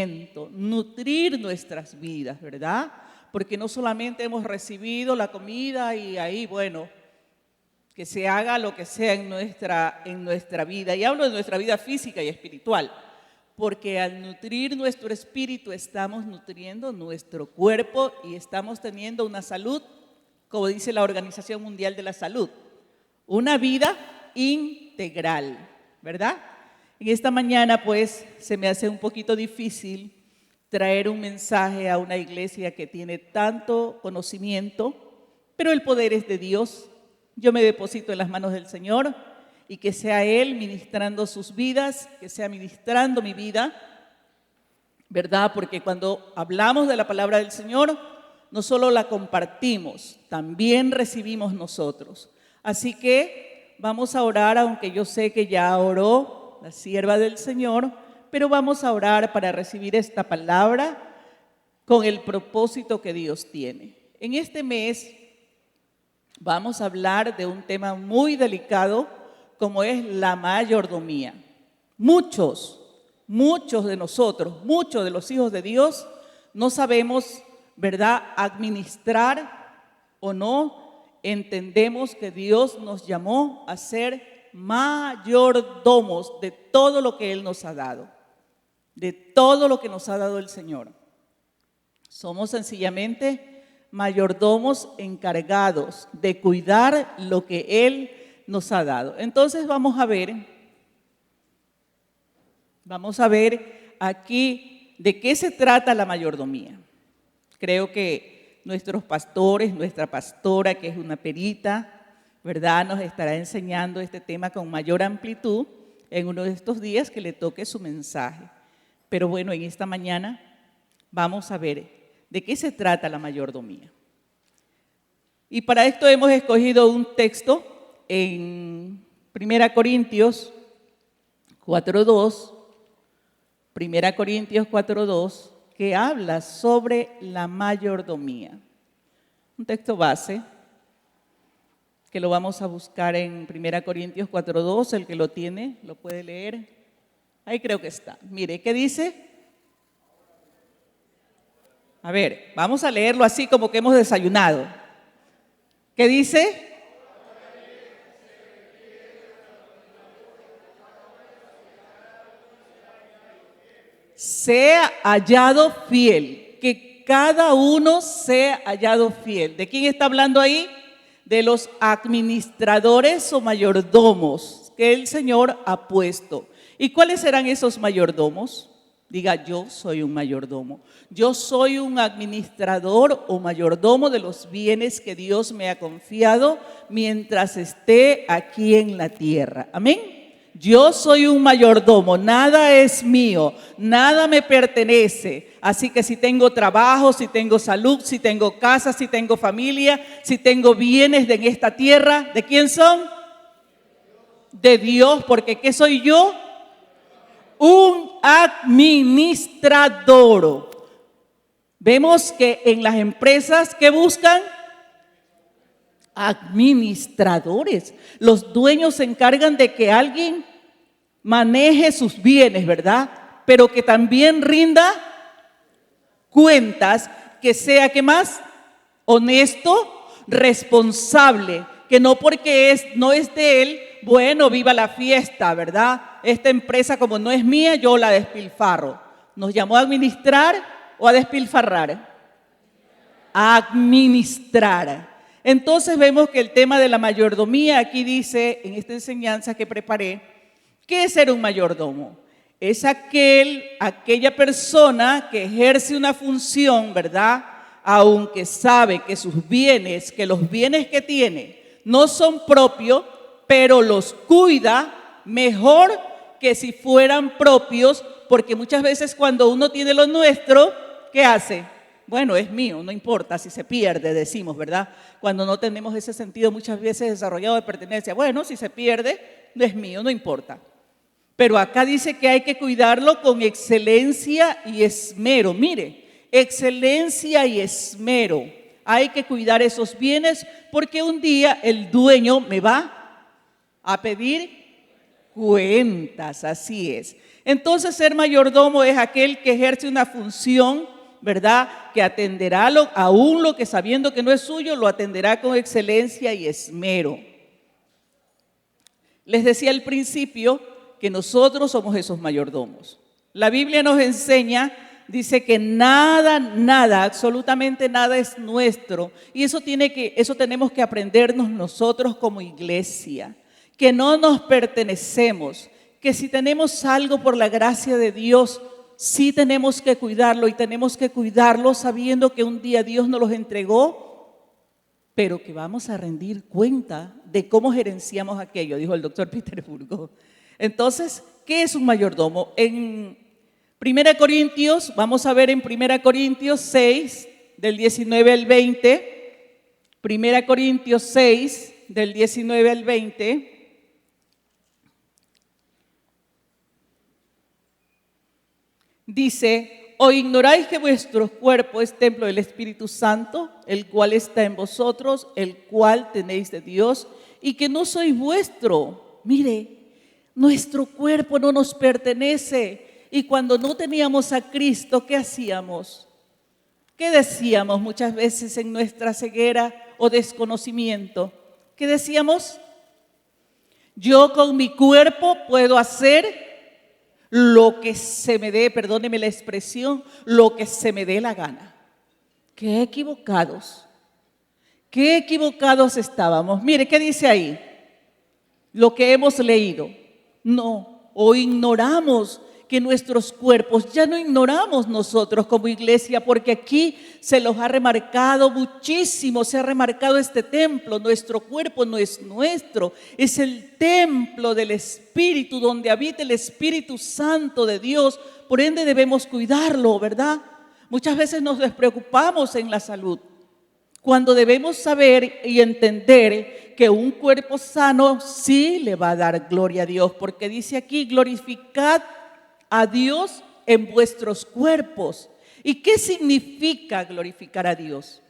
nutrir nuestras vidas, ¿verdad? Porque no solamente hemos recibido la comida y ahí, bueno, que se haga lo que sea en nuestra vida. Y hablo de nuestra vida física y espiritual, porque al nutrir nuestro espíritu estamos nutriendo nuestro cuerpo y estamos teniendo una salud, como dice la Organización Mundial de la Salud, una vida integral, ¿verdad? En esta mañana, pues, se me hace un poquito difícil traer un mensaje a una iglesia que tiene tanto conocimiento, pero el poder es de Dios. Yo me deposito en las manos del Señor y que sea Él ministrando sus vidas, que sea ministrando mi vida, ¿verdad? Porque cuando hablamos de la palabra del Señor, no solo la compartimos, también recibimos nosotros. Así que vamos a orar, aunque yo sé que ya oró la sierva del Señor, pero vamos a orar para recibir esta palabra con el propósito que Dios tiene. En este mes vamos a hablar de un tema muy delicado, como es la mayordomía. Muchos de nosotros, muchos de los hijos de Dios, no sabemos, ¿verdad?, administrar o no entendemos que Dios nos llamó a ser mayordomos de todo lo que Él nos ha dado, de todo lo que nos ha dado el Señor. Somos sencillamente mayordomos encargados de cuidar lo que Él nos ha dado. Entonces vamos a ver aquí de qué se trata la mayordomía. Creo que nuestros pastores, nuestra pastora, que es una perita, ¿verdad?, nos estará enseñando este tema con mayor amplitud en uno de estos días que le toque su mensaje. Pero bueno, en esta mañana vamos a ver de qué se trata la mayordomía. Y para esto hemos escogido un texto en 1 Corintios 4:2, 1 Corintios 4:2, que habla sobre la mayordomía. Un texto base que lo vamos a buscar en 1 Corintios 4:2, el que lo tiene, lo puede leer. Ahí creo que está. Mire, ¿qué dice? A ver, vamos a leerlo así como que hemos desayunado. ¿Qué dice? Sea hallado fiel, que cada uno sea hallado fiel. ¿De quién está hablando ahí? De los administradores o mayordomos que el Señor ha puesto. ¿Y cuáles serán esos mayordomos? Diga, yo soy un mayordomo. Yo soy un administrador o mayordomo de los bienes que Dios me ha confiado mientras esté aquí en la tierra. Amén. Yo soy un mayordomo, nada es mío, nada me pertenece. Así que si tengo trabajo, si tengo salud, si tengo casa, si tengo familia, si tengo bienes en esta tierra, ¿de quién son? De Dios, porque ¿qué soy yo? Un administrador. Vemos que en las empresas que buscan administradores. Los dueños se encargan de que alguien maneje sus bienes, ¿verdad? Pero que también rinda cuentas, que sea, ¿qué más? Honesto, responsable, que no porque no es de él, bueno, viva la fiesta, ¿verdad? Esta empresa como no es mía, yo la despilfarro. ¿Nos llamó a administrar o a despilfarrar? A administrar. Entonces vemos que el tema de la mayordomía aquí dice, en esta enseñanza que preparé, ¿qué es ser un mayordomo? Es aquella persona que ejerce una función, ¿verdad? Aunque sabe que sus bienes, que los bienes que tiene no son propios, pero los cuida mejor que si fueran propios, porque muchas veces cuando uno tiene lo nuestro, ¿qué hace? Bueno, es mío, no importa si se pierde, decimos, ¿verdad? Cuando no tenemos ese sentido muchas veces desarrollado de pertenencia. Bueno, si se pierde, no es mío, no importa. Pero acá dice que hay que cuidarlo con excelencia y esmero. Mire, excelencia y esmero. Hay que cuidar esos bienes porque un día el dueño me va a pedir cuentas, así es. Entonces, ser mayordomo es aquel que ejerce una función, ¿verdad? Que atenderá aún lo que sabiendo que no es suyo, lo atenderá con excelencia y esmero. Les decía al principio que nosotros somos esos mayordomos. La Biblia nos enseña, dice que nada, absolutamente nada es nuestro. Y eso tenemos que aprendernos nosotros como iglesia, que no nos pertenecemos, que si tenemos algo por la gracia de Dios, sí tenemos que cuidarlo y tenemos que cuidarlo sabiendo que un día Dios nos los entregó, pero que vamos a rendir cuenta de cómo gerenciamos aquello, dijo el doctor Peterburgo. Entonces, ¿qué es un mayordomo? En 1 Corintios, vamos a ver en 1 Corintios 6, del 19 al 20, 1 Corintios 6, del 19 al 20, dice, ¿o ignoráis que vuestro cuerpo es templo del Espíritu Santo, el cual está en vosotros, el cual tenéis de Dios, y que no sois vuestro? Mire, nuestro cuerpo no nos pertenece. Y cuando no teníamos a Cristo, ¿qué hacíamos? ¿Qué decíamos muchas veces en nuestra ceguera o desconocimiento? ¿Qué decíamos? Yo con mi cuerpo puedo hacer lo que se me dé, perdóneme la expresión, lo que se me dé la gana. Qué equivocados estábamos. Mire, ¿qué dice ahí? Lo que hemos leído. No, o ignoramos que nuestros cuerpos, ya no ignoramos nosotros como iglesia, porque aquí se los ha remarcado muchísimo, se ha remarcado este templo. Nuestro cuerpo no es nuestro, es el templo del Espíritu, donde habita el Espíritu Santo de Dios. Por ende debemos cuidarlo, ¿verdad? Muchas veces nos despreocupamos en la salud, cuando debemos saber y entender que un cuerpo sano sí le va a dar gloria a Dios, porque dice aquí, glorificad a Dios en vuestros cuerpos. ¿Y qué significa glorificar a Dios?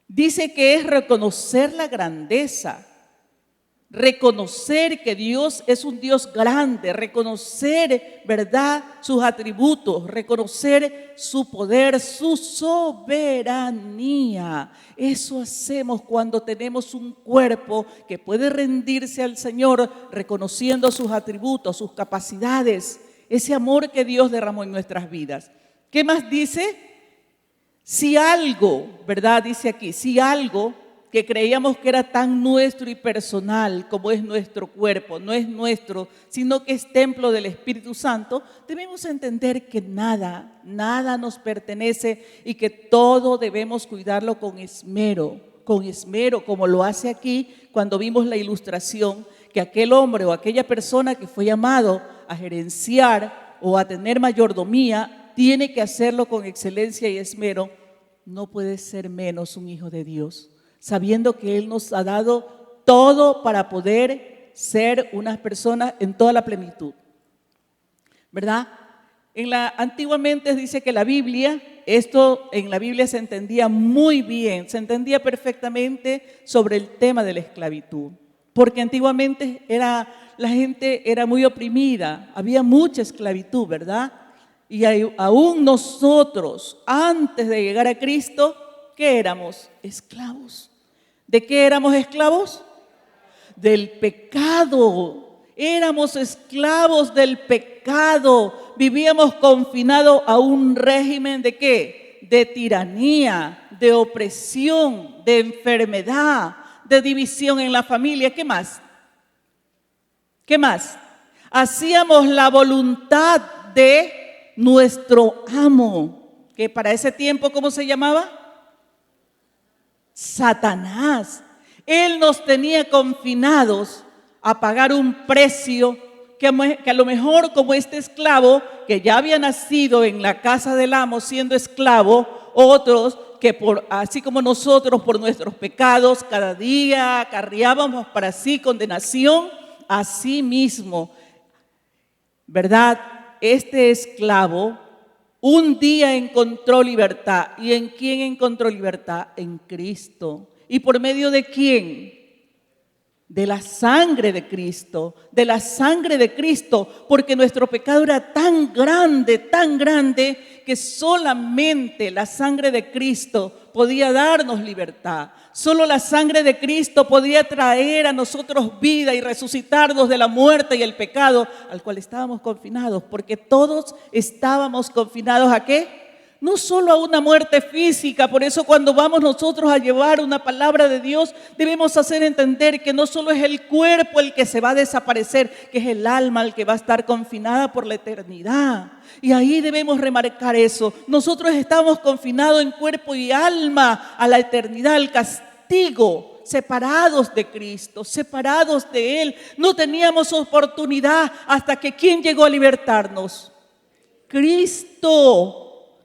Dice que es reconocer la grandeza, reconocer que Dios es un Dios grande, reconocer, ¿verdad?, sus atributos, reconocer su poder, su soberanía. Eso hacemos cuando tenemos un cuerpo que puede rendirse al Señor, reconociendo sus atributos, sus capacidades, ese amor que Dios derramó en nuestras vidas. ¿Qué más dice? Si algo, ¿verdad?, dice aquí, si algo que creíamos que era tan nuestro y personal como es nuestro cuerpo, no es nuestro, sino que es templo del Espíritu Santo, debemos entender que nada nos pertenece y que todo debemos cuidarlo con esmero, como lo hace aquí cuando vimos la ilustración, que aquel hombre o aquella persona que fue llamado a gerenciar o a tener mayordomía, tiene que hacerlo con excelencia y esmero. No puede ser menos un hijo de Dios, sabiendo que Él nos ha dado todo para poder ser unas personas en toda la plenitud, ¿verdad? Antiguamente dice que la Biblia, esto en la Biblia se entendía muy bien, se entendía perfectamente sobre el tema de la esclavitud, porque antiguamente la gente era muy oprimida, había mucha esclavitud, ¿verdad? Y aún nosotros, antes de llegar a Cristo, ¿qué éramos? Esclavos. ¿De qué éramos esclavos? Del pecado. Éramos esclavos del pecado. Vivíamos confinados a un régimen ¿de qué? De tiranía, de opresión, de enfermedad, de división en la familia. ¿Qué más? ¿Qué más? Hacíamos la voluntad de nuestro amo, que para ese tiempo, ¿cómo se llamaba? Satanás. Él nos tenía confinados a pagar un precio que a lo mejor, como este esclavo que ya había nacido en la casa del amo siendo esclavo, otros que así como nosotros por nuestros pecados cada día acarreábamos para sí condenación, así mismo, ¿verdad? Este esclavo un día encontró libertad. ¿Y en quién encontró libertad? En Cristo. ¿Y por medio de quién? de la sangre de Cristo, porque nuestro pecado era tan grande, que solamente la sangre de Cristo podía darnos libertad. Solo la sangre de Cristo podía traer a nosotros vida y resucitarnos de la muerte y el pecado al cual estábamos confinados, porque todos estábamos confinados ¿a qué? No solo a una muerte física. Por eso cuando vamos nosotros a llevar una palabra de Dios, debemos hacer entender que no solo es el cuerpo el que se va a desaparecer, que es el alma el que va a estar confinada por la eternidad. Y ahí debemos remarcar eso. Nosotros estamos confinados en cuerpo y alma a la eternidad, al castigo, separados de Cristo, separados de Él. No teníamos oportunidad hasta que ¿quién llegó a libertarnos? Cristo.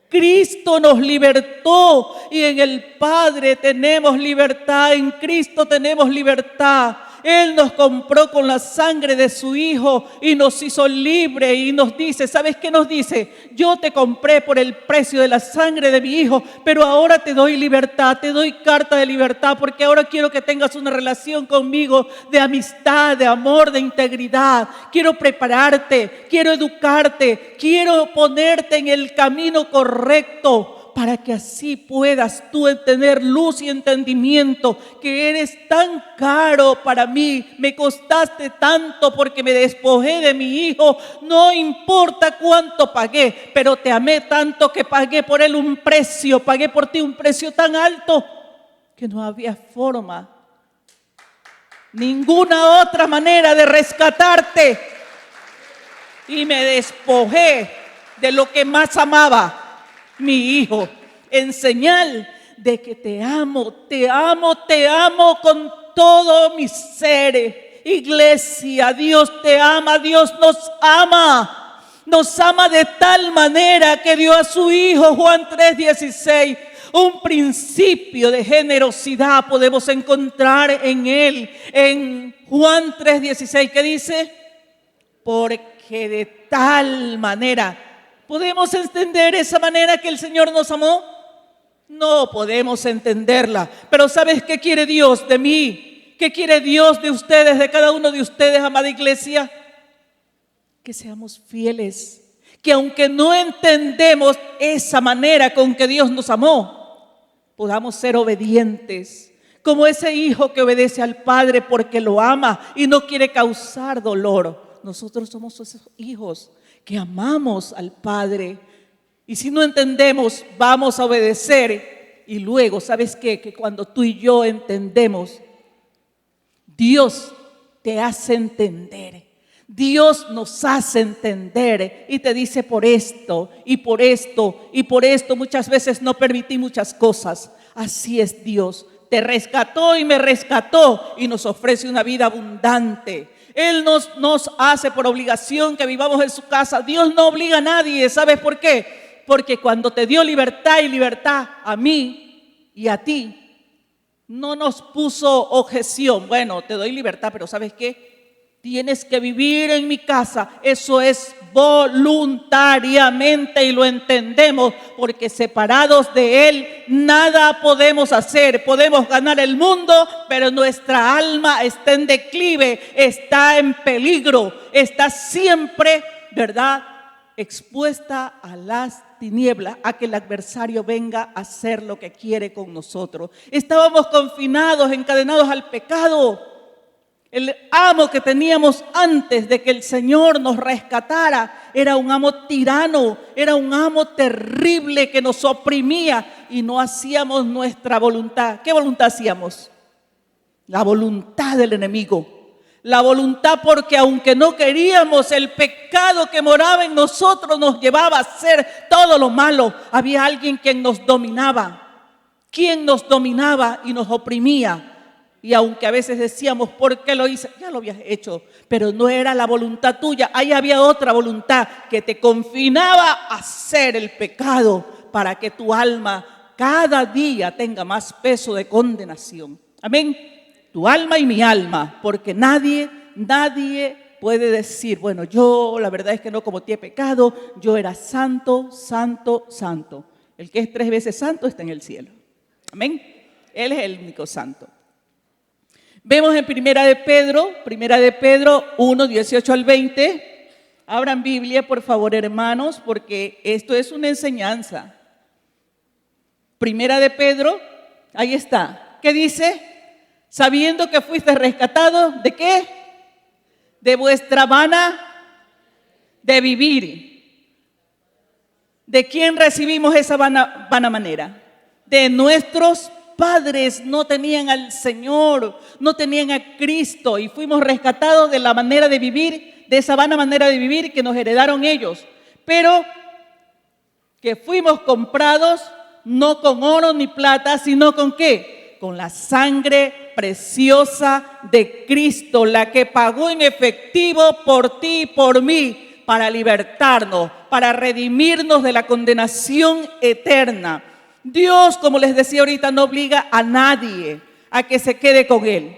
Cristo nos libertó y en el Padre tenemos libertad, en Cristo tenemos libertad. Él nos compró con la sangre de su Hijo y nos hizo libre y nos dice, ¿sabes qué nos dice? Yo te compré por el precio de la sangre de mi Hijo, pero ahora te doy libertad, te doy carta de libertad, porque ahora quiero que tengas una relación conmigo de amistad, de amor, de integridad. Quiero prepararte, quiero educarte, quiero ponerte en el camino correcto, para que así puedas tú tener luz y entendimiento, que eres tan caro para mí, me costaste tanto porque me despojé de mi Hijo, no importa cuánto pagué, pero te amé tanto que pagué por Él un precio, pagué por ti un precio tan alto que no había forma, ninguna otra manera de rescatarte, y me despojé de lo que más amaba, mi Hijo, en señal de que te amo con todo mi ser. Iglesia, Dios te ama, Dios nos ama de tal manera que dio a su Hijo. Juan 3:16, un principio de generosidad podemos encontrar en Él, en Juan 3:16, que dice, porque de tal manera. ¿Podemos entender esa manera que el Señor nos amó? No podemos entenderla. Pero ¿sabes qué quiere Dios de mí? ¿Qué quiere Dios de ustedes, de cada uno de ustedes, amada iglesia? Que seamos fieles. Que aunque no entendemos esa manera con que Dios nos amó, podamos ser obedientes. Como ese hijo que obedece al Padre porque lo ama y no quiere causar dolor. Nosotros somos esos hijos que amamos al Padre, y si no entendemos, vamos a obedecer. Y luego, ¿sabes qué? Que cuando tú y yo entendemos, Dios te hace entender. Dios nos hace entender y te dice por esto y por esto y por esto. Muchas veces no permití muchas cosas. Así es Dios. Te rescató y me rescató y nos ofrece una vida abundante. Él nos hace por obligación que vivamos en su casa. Dios no obliga a nadie. ¿Sabes por qué? Porque cuando te dio libertad y libertad a mí y a ti, no nos puso objeción. Bueno, te doy libertad, pero ¿sabes qué? Tienes que vivir en mi casa. Eso es voluntariamente y lo entendemos, porque separados de Él nada podemos hacer. Podemos ganar el mundo, pero nuestra alma está en declive, está en peligro, está siempre, ¿verdad?, expuesta a las tinieblas, a que el adversario venga a hacer lo que quiere con nosotros. Estábamos confinados, encadenados al pecado. El amo que teníamos antes de que el Señor nos rescatara era un amo tirano, era un amo terrible que nos oprimía y no hacíamos nuestra voluntad. ¿Qué voluntad hacíamos? La voluntad del enemigo. La voluntad, porque aunque no queríamos, el pecado que moraba en nosotros nos llevaba a hacer todo lo malo. Había alguien quien nos dominaba, y nos oprimía. Y aunque a veces decíamos, ¿por qué lo hice? Ya lo habías hecho, pero no era la voluntad tuya. Ahí había otra voluntad que te confinaba a hacer el pecado para que tu alma cada día tenga más peso de condenación. Amén. Tu alma y mi alma, porque nadie puede decir, bueno, yo la verdad es que no cometí pecado, yo era santo. El que es 3 veces santo está en el cielo. Amén. Él es el único santo. Vemos en Primera de Pedro 1, 18 al 20. Abran Biblia, por favor, hermanos, porque esto es una enseñanza. Primera de Pedro, ahí está. ¿Qué dice? Sabiendo que fuiste rescatado, ¿de qué? De vuestra vana de vivir. ¿De quién recibimos esa vana manera? De nuestros padres. No tenían al Señor, no tenían a Cristo y fuimos rescatados de la manera de vivir, de esa vana manera de vivir que nos heredaron ellos. Pero que fuimos comprados no con oro ni plata, sino con ¿qué? Con la sangre preciosa de Cristo, la que pagó en efectivo por ti y por mí, para libertarnos, para redimirnos de la condenación eterna. Dios, como les decía ahorita, no obliga a nadie a que se quede con Él.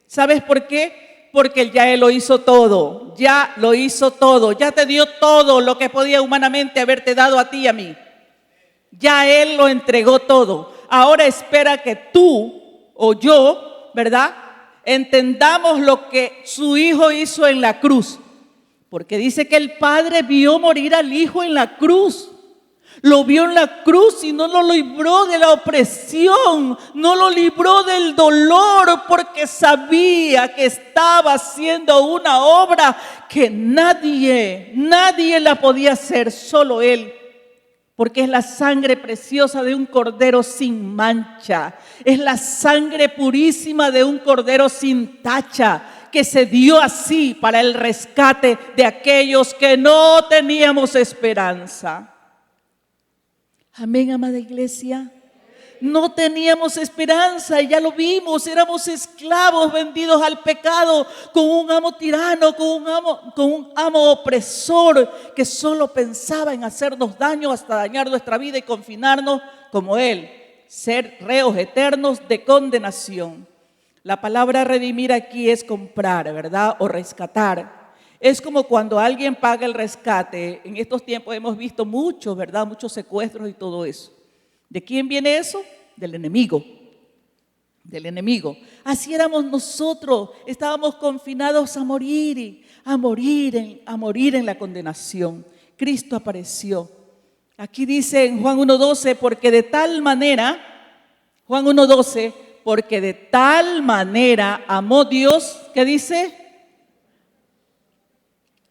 ¿Sabes por qué? Porque ya Él lo hizo todo, ya lo hizo todo, ya te dio todo lo que podía humanamente haberte dado a ti y a mí. Ya Él lo entregó todo. Ahora espera que tú o yo, ¿verdad?, entendamos lo que su Hijo hizo en la cruz. Porque dice que el Padre vio morir al Hijo en la cruz. Lo vio en la cruz y no lo libró de la opresión, no lo libró del dolor, porque sabía que estaba haciendo una obra que nadie la podía hacer, solo Él. Porque es la sangre preciosa de un cordero sin mancha, es la sangre purísima de un cordero sin tacha, que se dio así para el rescate de aquellos que no teníamos esperanza. Amén, amada iglesia. No teníamos esperanza, y ya lo vimos, éramos esclavos vendidos al pecado, con un amo tirano, con un amo opresor que solo pensaba en hacernos daño hasta dañar nuestra vida y confinarnos como él, ser reos eternos de condenación. La palabra redimir aquí es comprar, ¿verdad? O rescatar. Es como cuando alguien paga el rescate. En estos tiempos hemos visto muchos, ¿verdad? Muchos secuestros y todo eso. ¿De quién viene eso? Del enemigo. Del enemigo. Así éramos nosotros. Estábamos confinados a morir en la condenación. Cristo apareció. Aquí dice en Juan 1:12, porque de tal manera, Juan 1:12, porque de tal manera amó Dios, ¿qué dice?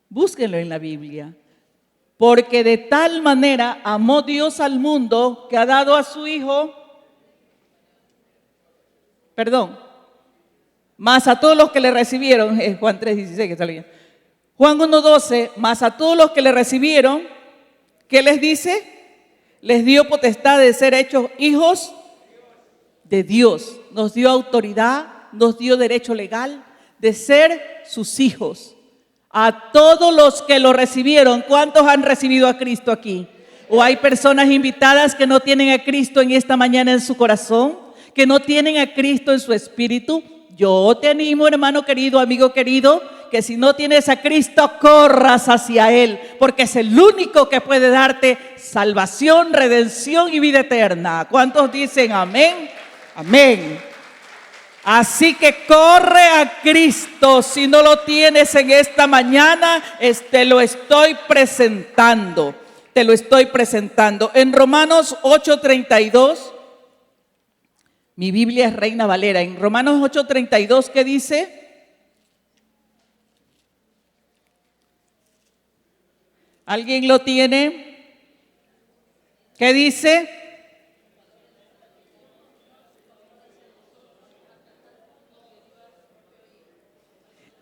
Búsquenlo en la Biblia. Porque de tal manera amó Dios al mundo que ha dado a su Hijo, más a todos los que le recibieron, Juan 3:16 que está leyendo. Juan 1:12, más a todos los que le recibieron, ¿qué les dice? Les dio potestad de ser hechos hijos de Dios. Nos dio autoridad, nos dio derecho legal de ser sus hijos. A todos los que lo recibieron. ¿Cuántos han recibido a Cristo aquí? ¿O hay personas invitadas que no tienen a Cristo en esta mañana en su corazón? ¿Que no tienen a Cristo en su espíritu? Yo te animo, hermano querido, amigo querido, que si no tienes a Cristo, corras hacia Él, porque es el único que puede darte salvación, redención y vida eterna. ¿Cuántos dicen amén? Amén. Así que corre a Cristo. Si no lo tienes en esta mañana, te lo estoy presentando. Te lo estoy presentando. En Romanos 8:32, mi Biblia es Reina Valera. En Romanos 8:32, ¿qué dice? ¿Alguien lo tiene? ¿Qué dice?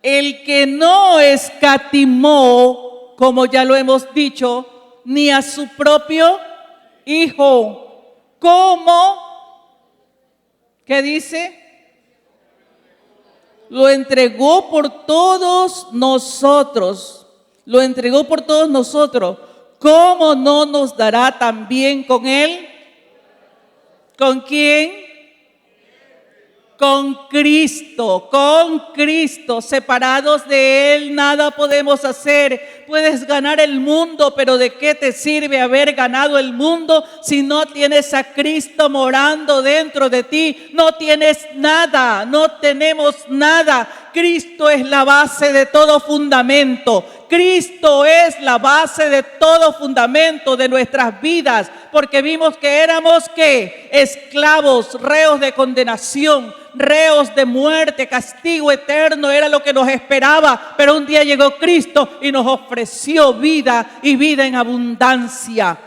El que no escatimó, como ya lo hemos dicho, ni a su propio Hijo. ¿Cómo? ¿Qué dice? Lo entregó por todos nosotros. Lo entregó por todos nosotros. ¿Cómo no nos dará también con Él? ¿Con quién? con Cristo, separados de Él, nada podemos hacer. Puedes ganar el mundo, pero ¿de qué te sirve haber ganado el mundo si no tienes a Cristo morando dentro de ti? No tienes nada, no tenemos nada. Cristo es la base de todo fundamento. Cristo es la base de todo fundamento de nuestras vidas, porque vimos que éramos, ¿qué? Esclavos, reos de condenación, reos de muerte, castigo eterno era lo que nos esperaba, pero un día llegó Cristo y nos ofreció vida y vida en abundancia.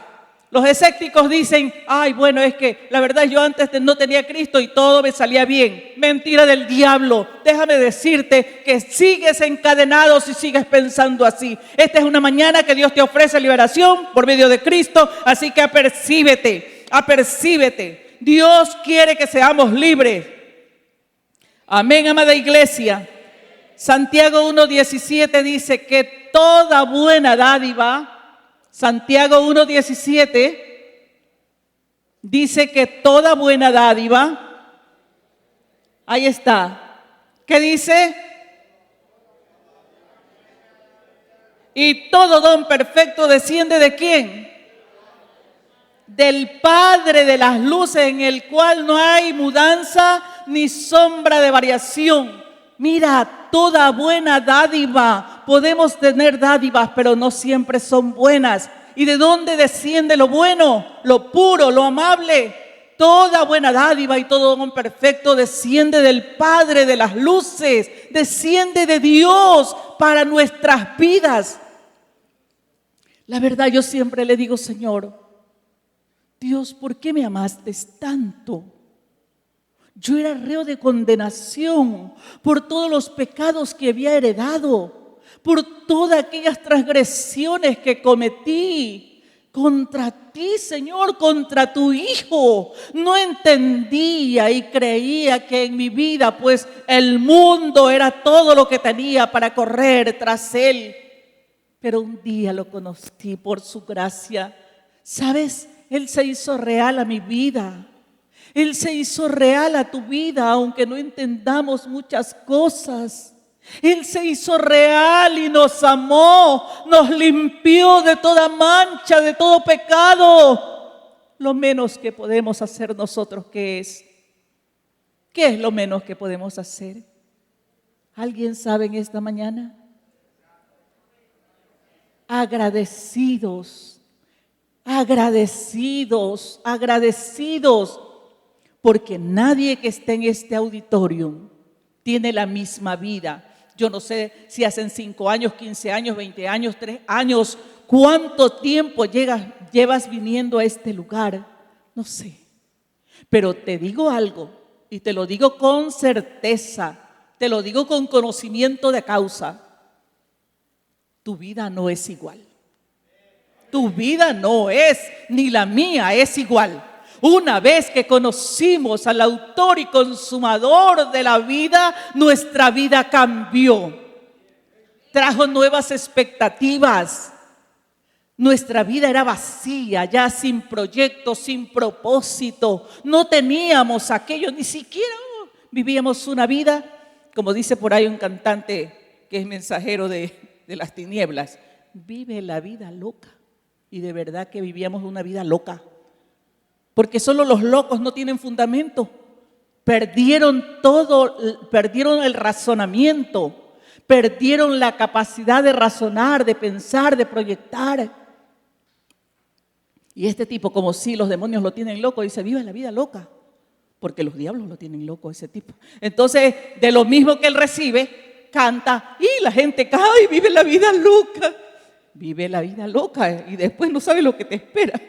Los escépticos dicen, ay, bueno, es que la verdad yo antes no tenía a Cristo y todo me salía bien. Mentira del diablo. Déjame decirte que sigues encadenado si sigues pensando así. Esta es una mañana que Dios te ofrece liberación por medio de Cristo, así que apercíbete. Dios quiere que seamos libres. Amén, amada iglesia. Santiago 1:17 dice que toda buena dádiva, Santiago 1:17 dice que toda buena dádiva, ahí está, ¿qué dice? Y todo don perfecto desciende ¿de quién? Del Padre de las luces, en el cual no hay mudanza ni sombra de variación. Mira, toda buena dádiva, podemos tener dádivas, pero no siempre son buenas. ¿Y de dónde desciende lo bueno, lo puro, lo amable? Toda buena dádiva y todo don perfecto desciende del Padre de las luces, desciende de Dios para nuestras vidas. La verdad, yo siempre le digo, Señor, Dios, ¿por qué me amaste tanto? Yo era reo de condenación por todos los pecados que había heredado, por todas aquellas transgresiones que cometí contra ti, Señor, contra tu Hijo. No entendía y creía que en mi vida, pues, el mundo era todo lo que tenía para correr tras Él. Pero un día lo conocí por su gracia. ¿Sabes? Él se hizo real a mi vida. Él se hizo real a tu vida, aunque no entendamos muchas cosas. Él se hizo real y nos amó, nos limpió de toda mancha, de todo pecado. Lo menos que podemos hacer nosotros, ¿qué es? ¿Qué es lo menos que podemos hacer? ¿Alguien sabe en esta mañana? Agradecidos, porque nadie que esté en este auditorio tiene la misma vida. Yo no sé si hacen 5 años, 15 años, 20 años, 3 años, cuánto tiempo llevas viniendo a este lugar, no sé. Pero te digo algo, y te lo digo con certeza, te lo digo con conocimiento de causa. Tu vida no es igual. Tu vida no es, ni la mía es igual. Una vez que conocimos al autor y consumador de la vida, nuestra vida cambió. Trajo nuevas expectativas. Nuestra vida era vacía, ya sin proyecto, sin propósito. No teníamos aquello, ni siquiera vivíamos una vida, como dice por ahí un cantante que es mensajero de las tinieblas. Vive la vida loca. Y de verdad que vivíamos una vida loca. Porque solo los locos no tienen fundamento. Perdieron todo, perdieron el razonamiento, perdieron la capacidad de razonar, de pensar, de proyectar. Y este tipo, como si los demonios lo tienen loco, dice, vive la vida loca. Porque los diablos lo tienen loco, ese tipo. Entonces, de lo mismo que él recibe, canta y la gente cae y vive la vida loca. Vive la vida loca y después no sabe lo que te espera.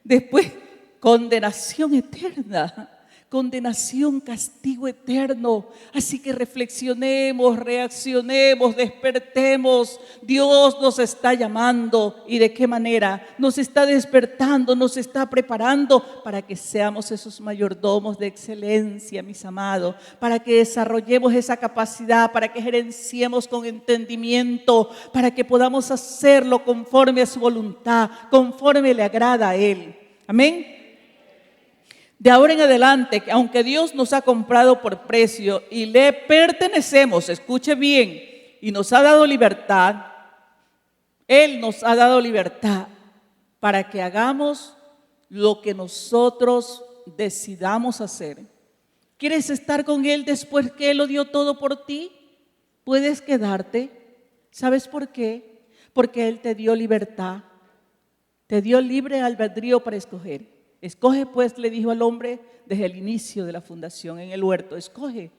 Después, condenación eterna, condenación, castigo eterno. Así que reflexionemos, reaccionemos, despertemos. Dios nos está llamando. ¿Y de qué manera? Nos está despertando, nos está preparando para que seamos esos mayordomos de excelencia, mis amados, para que desarrollemos esa capacidad, para que gerenciemos con entendimiento, para que podamos hacerlo conforme a su voluntad, conforme le agrada a Él. Amén. De ahora en adelante, aunque Dios nos ha comprado por precio y le pertenecemos, escuche bien, y nos ha dado libertad, Él nos ha dado libertad para que hagamos lo que nosotros decidamos hacer. ¿Quieres estar con Él después que Él lo dio todo por ti? Puedes quedarte. ¿Sabes por qué? Porque Él te dio libertad. Te dio libre albedrío para escoger. Escoge pues, le dijo al hombre desde el inicio de la fundación en el huerto. Escoge.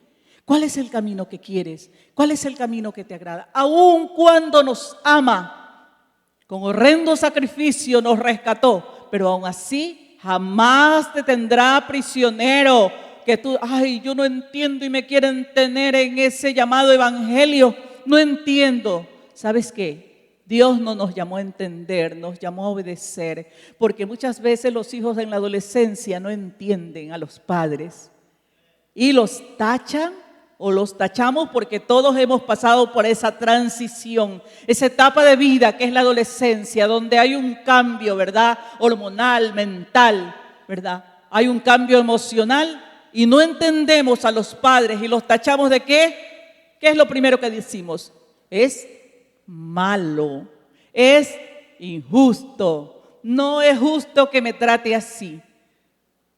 ¿Cuál es el camino que quieres? ¿Cuál es el camino que te agrada? Aun cuando nos ama, con horrendo sacrificio nos rescató, pero aún así jamás te tendrá prisionero. Que tú, yo no entiendo y me quieren tener en ese llamado evangelio. No entiendo. ¿Sabes qué? Dios no nos llamó a entender, nos llamó a obedecer. Porque muchas veces los hijos en la adolescencia no entienden a los padres. Y los tachan o los tachamos porque todos hemos pasado por esa transición. Esa etapa de vida que es la adolescencia, donde hay un cambio, ¿verdad? Hormonal, mental, ¿verdad? Hay un cambio emocional. Y no entendemos a los padres y los tachamos de ¿qué? ¿Qué es lo primero que decimos? Es malo, es injusto, no es justo que me trate así.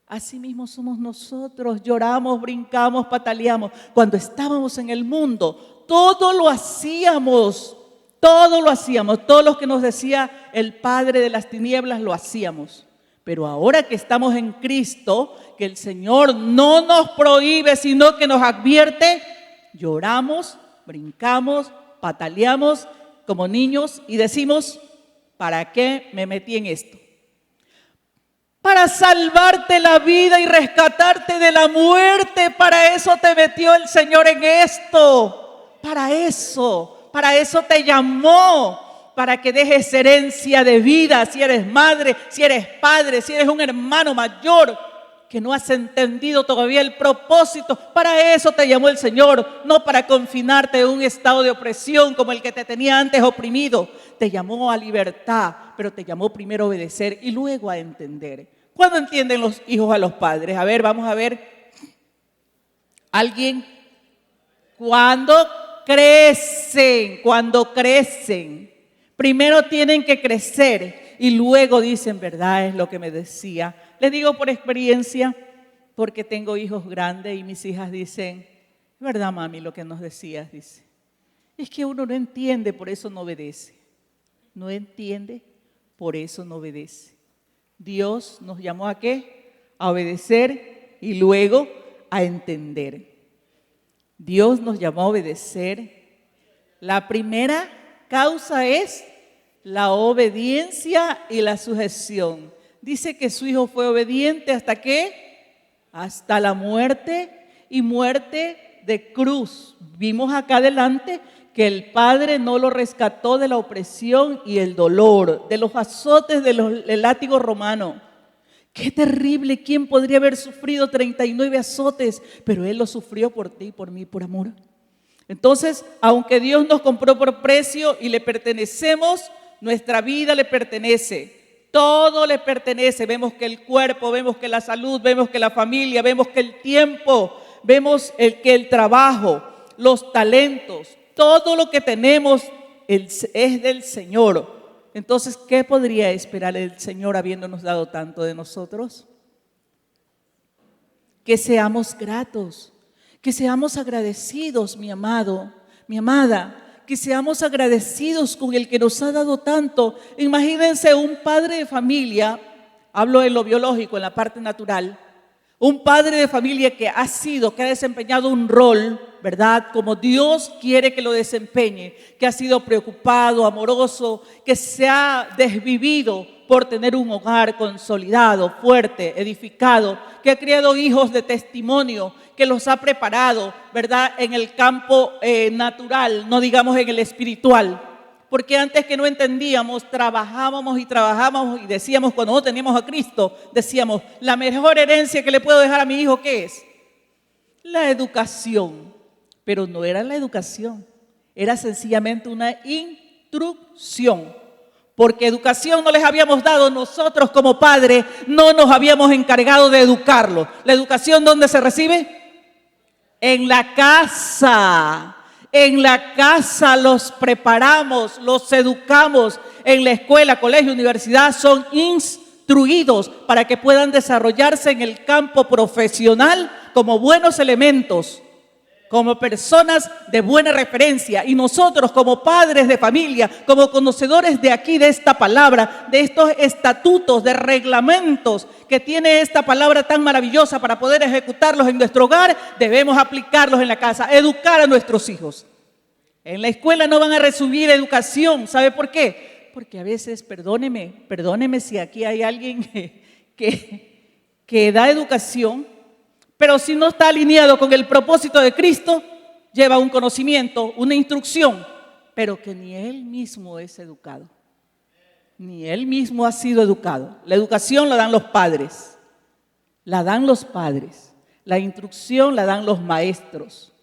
Así mismo somos nosotros, lloramos, brincamos, pataleamos. Cuando estábamos en el mundo, todo lo hacíamos, todo lo que nos decía el padre de las tinieblas lo hacíamos. Pero ahora que estamos en Cristo, que el Señor no nos prohíbe, sino que nos advierte, lloramos, brincamos, pataleamos como niños y decimos, ¿para qué me metí en esto? Para salvarte la vida y rescatarte de la muerte. Para eso te metió el Señor en esto. Para eso te llamó. Para que dejes herencia de vida, si eres madre, si eres padre, si eres un hermano mayor que no has entendido todavía el propósito. Para eso te llamó el Señor, no para confinarte en un estado de opresión como el que te tenía antes oprimido. Te llamó a libertad, pero te llamó primero a obedecer y luego a entender. ¿Cuándo entienden los hijos a los padres? A ver, vamos a ver. ¿Alguien? Cuando crecen. Primero tienen que crecer y luego dicen, verdad es lo que me decía. Les digo por experiencia, porque tengo hijos grandes y mis hijas dicen, verdad mami lo que nos decías, dice. Es que uno no entiende, por eso no obedece. No entiende, por eso no obedece. Dios nos llamó ¿a qué? A obedecer y luego a entender. Dios nos llamó a obedecer. La primera causa es la obediencia y la sujeción. Dice que su hijo fue obediente ¿hasta qué? Hasta la muerte y muerte de cruz. Vimos acá adelante que el Padre no lo rescató de la opresión y el dolor, de los azotes del látigo romano. Qué terrible, ¿quién podría haber sufrido 39 azotes? Pero Él lo sufrió por ti, por mí, por amor. Entonces, aunque Dios nos compró por precio y le pertenecemos, nuestra vida le pertenece, todo le pertenece. Vemos que el cuerpo, vemos que la salud, vemos que la familia, vemos que el tiempo, vemos que el trabajo, los talentos, todo lo que tenemos es del Señor. Entonces, ¿qué podría esperar el Señor habiéndonos dado tanto de nosotros? Que seamos gratos. Que seamos agradecidos, mi amado, mi amada, que seamos agradecidos con el que nos ha dado tanto. Imagínense un padre de familia, hablo en lo biológico, en la parte natural, un padre de familia que ha desempeñado un rol, ¿verdad? Como Dios quiere que lo desempeñe, que ha sido preocupado, amoroso, que se ha desvivido por tener un hogar consolidado, fuerte, edificado, que ha criado hijos de testimonio, que los ha preparado, ¿verdad? En el campo natural, no digamos en el espiritual. Porque antes que no entendíamos, trabajábamos y decíamos, cuando no teníamos a Cristo, decíamos, la mejor herencia que le puedo dejar a mi hijo, ¿qué es? La educación. Pero no era la educación, era sencillamente una instrucción. porque educación no les habíamos dado, nosotros como padres no nos habíamos encargado de educarlos. ¿La educación dónde se recibe? En la casa. En la casa los preparamos, los educamos. En la escuela, colegio, universidad son instruidos para que puedan desarrollarse en el campo profesional como buenos elementos, como personas de buena referencia. Y nosotros como padres de familia, como conocedores de aquí, de esta palabra, de estos estatutos, de reglamentos que tiene esta palabra tan maravillosa para poder ejecutarlos en nuestro hogar, debemos aplicarlos en la casa, educar a nuestros hijos. En la escuela no van a recibir educación. ¿Sabe por qué? Porque a veces, perdóneme si aquí hay alguien que da educación, pero si no está alineado con el propósito de Cristo, lleva un conocimiento, una instrucción, pero que ni él mismo es educado. Ni él mismo ha sido educado. La educación la dan los padres. La dan los padres. La instrucción la dan los maestros.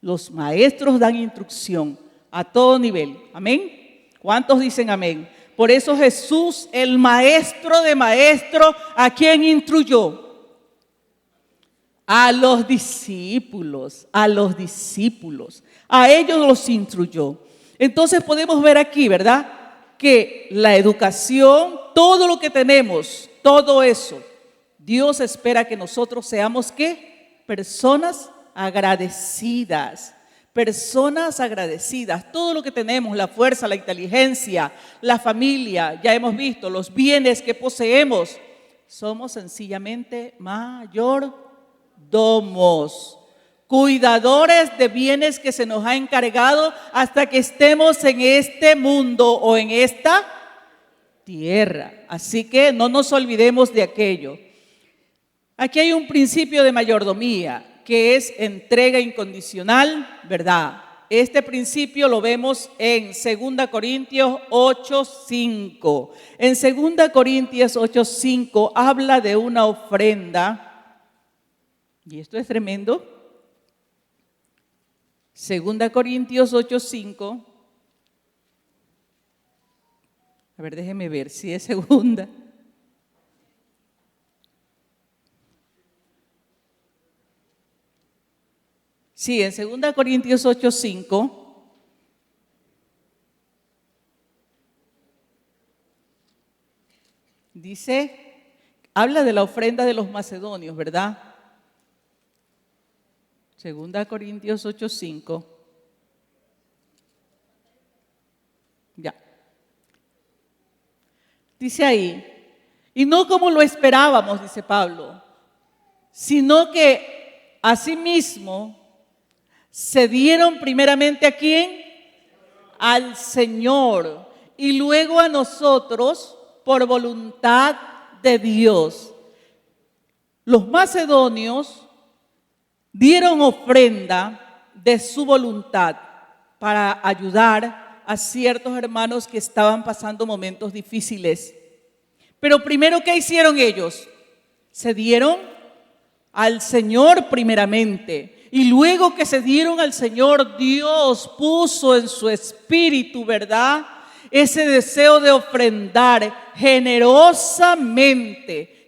Los maestros dan instrucción a todo nivel. ¿Amén? ¿Cuántos dicen amén? Por eso Jesús, el maestro de maestros, ¿a quién instruyó? A los discípulos, a ellos los instruyó. Entonces podemos ver aquí, ¿verdad? Que la educación, todo lo que tenemos, todo eso, Dios espera que nosotros seamos, ¿qué? Personas agradecidas. Personas agradecidas. Todo lo que tenemos, la fuerza, la inteligencia, la familia, ya hemos visto, los bienes que poseemos, somos sencillamente mayordomos, cuidadores de bienes que se nos ha encargado hasta que estemos en este mundo o en esta tierra. Así que no nos olvidemos de aquello. Aquí hay un principio de mayordomía que es entrega incondicional, ¿verdad? Este principio lo vemos en 2 Corintios 8:5. En 2 Corintios 8:5 habla de una ofrenda, y esto es tremendo. 2 Corintios 8:5. A ver, déjeme ver si es segunda. Sí, en 2 Corintios 8:5 dice, habla de la ofrenda de los macedonios, ¿verdad? 2 Corintios 8:5. Ya. Dice ahí, y no como lo esperábamos, dice Pablo, sino que asimismo se dieron primeramente ¿a quién? Al Señor, y luego a nosotros por voluntad de Dios. Los macedonios dieron ofrenda de su voluntad para ayudar a ciertos hermanos que estaban pasando momentos difíciles. Pero primero, ¿qué hicieron ellos? Se dieron al Señor primeramente. Y luego que se dieron al Señor, Dios puso en su espíritu, ¿verdad?, ese deseo de ofrendar generosamente.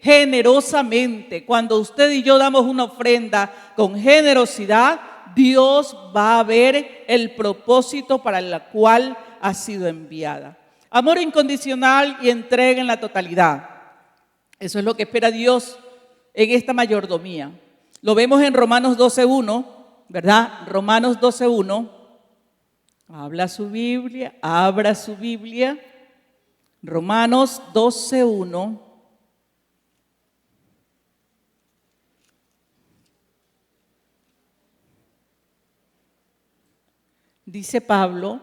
Cuando usted y yo damos una ofrenda con generosidad, Dios va a ver el propósito para el cual ha sido enviada. Amor incondicional y entrega en la totalidad. Eso es lo que espera Dios en esta mayordomía. Lo vemos en Romanos 12:1, ¿verdad? Romanos 12:1. Abra su Biblia. Romanos 12:1. Dice Pablo,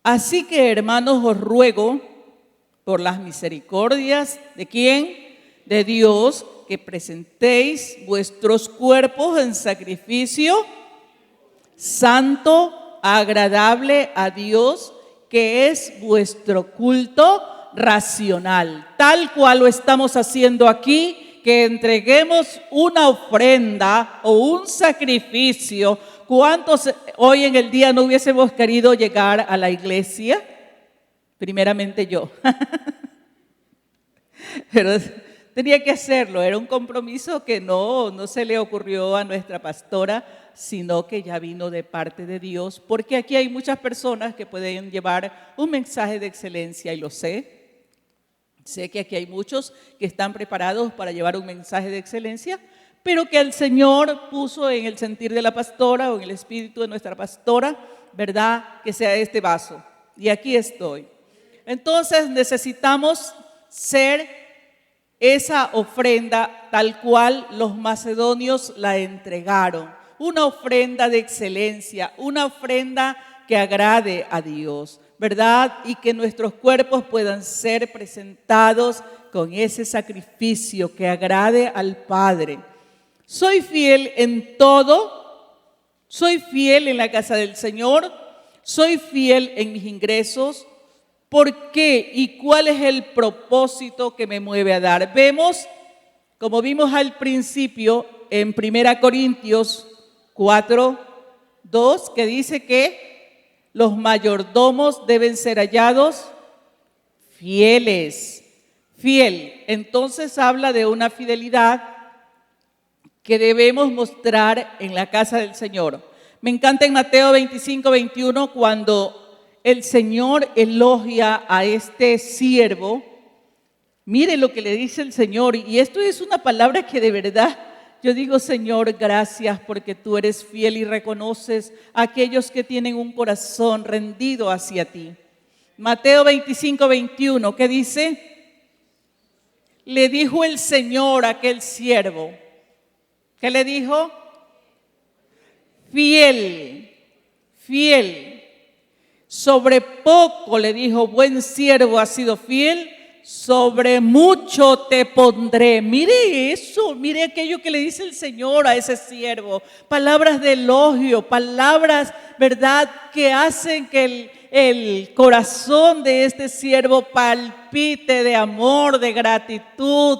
así que hermanos os ruego por las misericordias ¿de quién? De Dios, que presentéis vuestros cuerpos en sacrificio santo, agradable a Dios, que es vuestro culto racional. Tal cual lo estamos haciendo aquí, que entreguemos una ofrenda o un sacrificio. ¿Cuántos hoy en el día no hubiésemos querido llegar a la iglesia? primeramente yo. Pero tenía que hacerlo, era un compromiso que no se le ocurrió a nuestra pastora, sino que ya vino de parte de Dios, porque aquí hay muchas personas que pueden llevar un mensaje de excelencia, y lo sé. Sé que aquí hay muchos que están preparados para llevar un mensaje de excelencia, pero que el Señor puso en el sentir de la pastora o en el espíritu de nuestra pastora, ¿verdad?, que sea este vaso. Y aquí estoy. Entonces necesitamos ser esa ofrenda tal cual los macedonios la entregaron. Una ofrenda de excelencia, una ofrenda que agrade a Dios, ¿verdad? Y que nuestros cuerpos puedan ser presentados con ese sacrificio que agrade al Padre. Soy fiel en todo, soy fiel en la casa del Señor, soy fiel en mis ingresos. ¿Por qué? ¿Y cuál es el propósito que me mueve a dar? Vemos, como vimos al principio, en 1 Corintios 4:2, que dice que los mayordomos deben ser hallados fieles. Fiel, entonces habla de una fidelidad que debemos mostrar en la casa del Señor. Me encanta en Mateo 25:21 cuando el Señor elogia a este siervo. Mire lo que le dice el Señor, y esto es una palabra que de verdad yo digo: Señor, gracias porque tú eres fiel y reconoces a aquellos que tienen un corazón rendido hacia ti. Mateo 25:21, ¿qué dice? Le dijo el Señor a aquel siervo. ¿Qué le dijo? Fiel, fiel. Sobre poco, le dijo, buen siervo, has sido fiel, sobre mucho te pondré. Mire eso, mire aquello que le dice el Señor a ese siervo. Palabras de elogio, palabras, ¿verdad?, que hacen que el corazón de este siervo palpite de amor, de gratitud,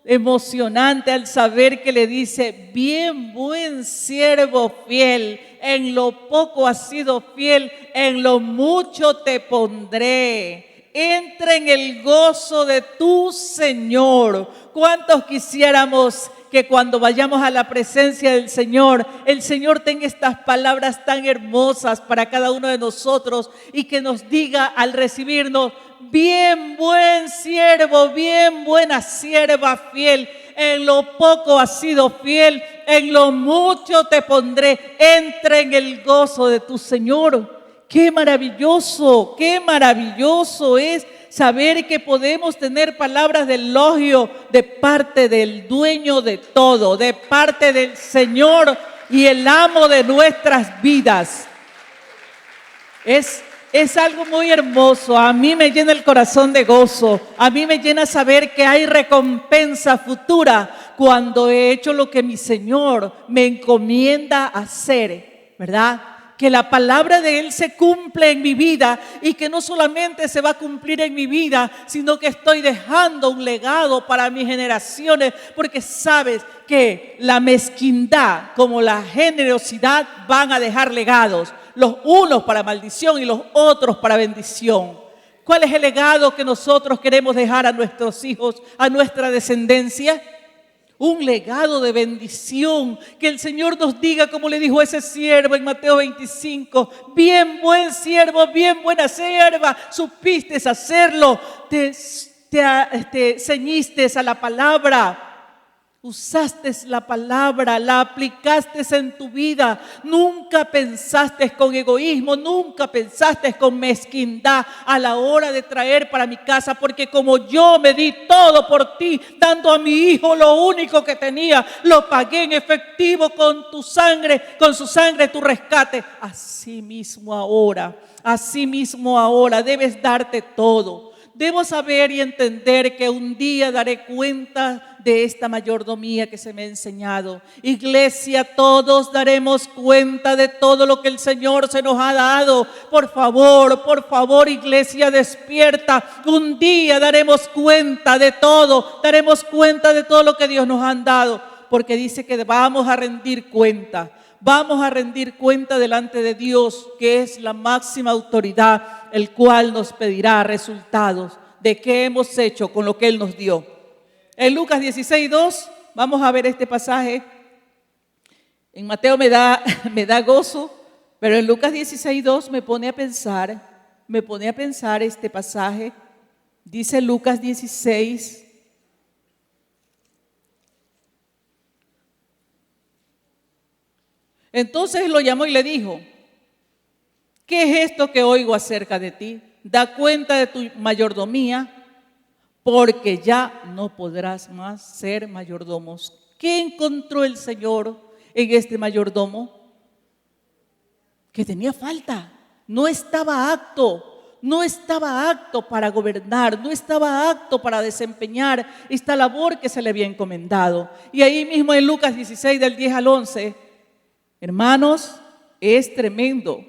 emocionante al saber que le dice: bien, buen siervo fiel, en lo poco has sido fiel, en lo mucho te pondré. Entra en el gozo de tu Señor. ¿Cuántos quisiéramos que cuando vayamos a la presencia del Señor, el Señor tenga estas palabras tan hermosas para cada uno de nosotros y que nos diga al recibirnos: bien, buen siervo, bien, buena sierva fiel, en lo poco has sido fiel, en lo mucho te pondré. Entra en el gozo de tu Señor. Qué maravilloso es saber que podemos tener palabras de elogio de parte del dueño de todo, de parte del Señor y el amo de nuestras vidas. Es algo muy hermoso. A mí me llena el corazón de gozo. A mí me llena saber que hay recompensa futura cuando he hecho lo que mi Señor me encomienda hacer, ¿verdad? Que la palabra de Él se cumple en mi vida y que no solamente se va a cumplir en mi vida, sino que estoy dejando un legado para mis generaciones, porque sabes que la mezquindad como la generosidad van a dejar legados, los unos para maldición y los otros para bendición. ¿Cuál es el legado que nosotros queremos dejar a nuestros hijos, a nuestra descendencia? Un legado de bendición, que el Señor nos diga, como le dijo ese siervo en Mateo 25: bien, buen siervo, bien, buena sierva, supiste hacerlo, te ceñiste a la palabra, usaste la palabra, la aplicaste en tu vida, nunca pensaste con egoísmo, nunca pensaste con mezquindad a la hora de traer para mi casa, porque como yo me di todo por ti, dando a mi hijo lo único que tenía, lo pagué en efectivo con tu sangre, con su sangre tu rescate. Así mismo ahora debes darte todo. Debo saber y entender que un día daré cuenta de esta mayordomía que se me ha enseñado. Iglesia, todos daremos cuenta de todo lo que el Señor se nos ha dado. Por favor, iglesia, despierta. Un día daremos cuenta de todo lo que Dios nos ha dado, porque dice que vamos a rendir cuenta. Vamos a rendir cuenta delante de Dios, que es la máxima autoridad, el cual nos pedirá resultados de qué hemos hecho con lo que Él nos dio. En Lucas 16:2, vamos a ver este pasaje. En Mateo me da gozo, pero en Lucas 16:2 me pone a pensar este pasaje. Dice Lucas 16. Entonces lo llamó y le dijo: ¿qué es esto que oigo acerca de ti? Da cuenta de tu mayordomía, porque ya no podrás más ser mayordomos. ¿Qué encontró el Señor en este mayordomo? Que tenía falta, no estaba apto para gobernar, no estaba apto para desempeñar esta labor que se le había encomendado. Y ahí mismo en Lucas 16 del 10 al 11, hermanos, es tremendo.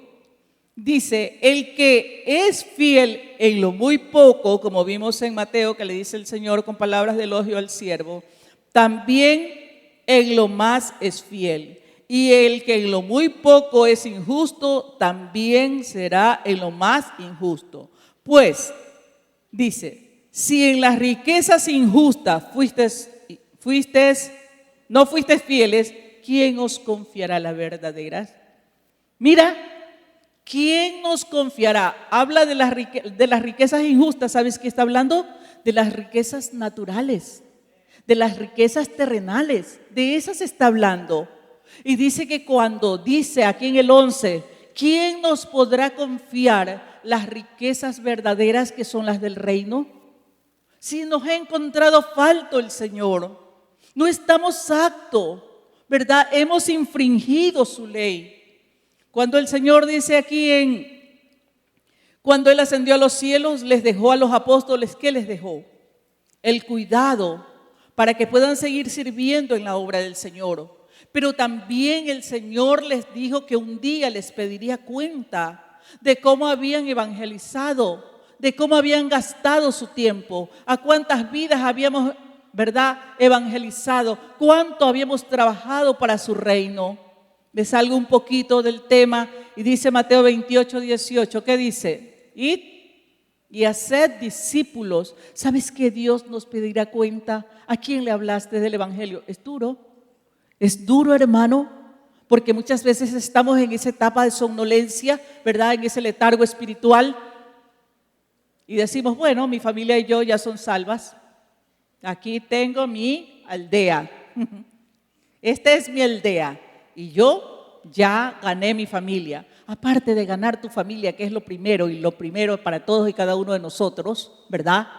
Dice: el que es fiel en lo muy poco, como vimos en Mateo, que le dice el Señor con palabras de elogio al siervo, también en lo más es fiel. Y el que en lo muy poco es injusto, también será en lo más injusto. Pues, dice, si en las riquezas injustas no fuisteis fieles, ¿quién os confiará las verdaderas? Mira, ¿quién nos confiará? Habla de las riquezas injustas. ¿Sabes qué está hablando? De las riquezas naturales, de las riquezas terrenales. De esas está hablando. Y dice que cuando dice aquí en el 11, ¿quién nos podrá confiar las riquezas verdaderas que son las del reino? Si nos ha encontrado falto el Señor, no estamos aptos, ¿verdad? Hemos infringido su ley. Cuando el Señor dice aquí cuando Él ascendió a los cielos, les dejó a los apóstoles, ¿qué les dejó? El cuidado para que puedan seguir sirviendo en la obra del Señor. Pero también el Señor les dijo que un día les pediría cuenta de cómo habían evangelizado, de cómo habían gastado su tiempo, a cuántas vidas habíamos, ¿verdad?, evangelizado, cuánto habíamos trabajado para su reino. Me salgo un poquito del tema y dice Mateo 28:18, ¿qué dice? Id y haced discípulos. ¿Sabes que Dios nos pedirá cuenta? ¿A quién le hablaste del evangelio? Es duro, hermano, porque muchas veces estamos en esa etapa de somnolencia, ¿verdad? En ese letargo espiritual. Y decimos, bueno, mi familia y yo ya son salvas. Aquí tengo mi aldea. Esta es mi aldea. Y yo ya gané mi familia. Aparte de ganar tu familia, que es lo primero, y lo primero para todos y cada uno de nosotros, ¿verdad?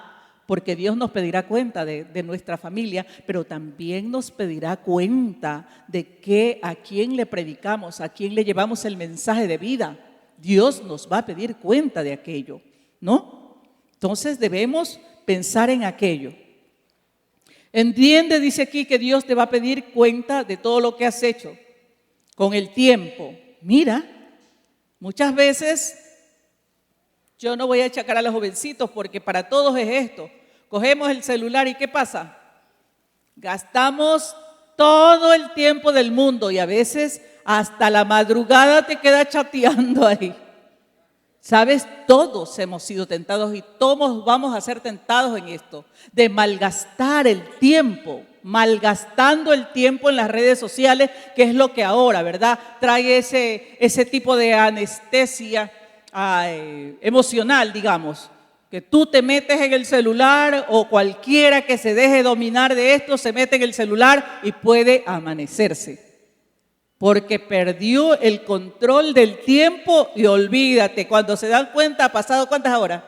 Porque Dios nos pedirá cuenta de nuestra familia, pero también nos pedirá cuenta de a quién le predicamos, a quién le llevamos el mensaje de vida. Dios nos va a pedir cuenta de aquello, ¿no? Entonces debemos pensar en aquello. Entiende, dice aquí, que Dios te va a pedir cuenta de todo lo que has hecho con el tiempo. Mira, muchas veces yo no voy a achacar a los jovencitos porque para todos es esto. Cogemos el celular y ¿qué pasa? Gastamos todo el tiempo del mundo y a veces hasta la madrugada te quedas chateando ahí. ¿Sabes? Todos hemos sido tentados y todos vamos a ser tentados en esto, de malgastar el tiempo, malgastando el tiempo en las redes sociales, que es lo que ahora, ¿verdad?, trae ese tipo de anestesia emocional, digamos. Que tú te metes en el celular o cualquiera que se deje dominar de esto se mete en el celular y puede amanecerse. Porque perdió el control del tiempo y olvídate, cuando se dan cuenta, ¿ha pasado cuántas horas?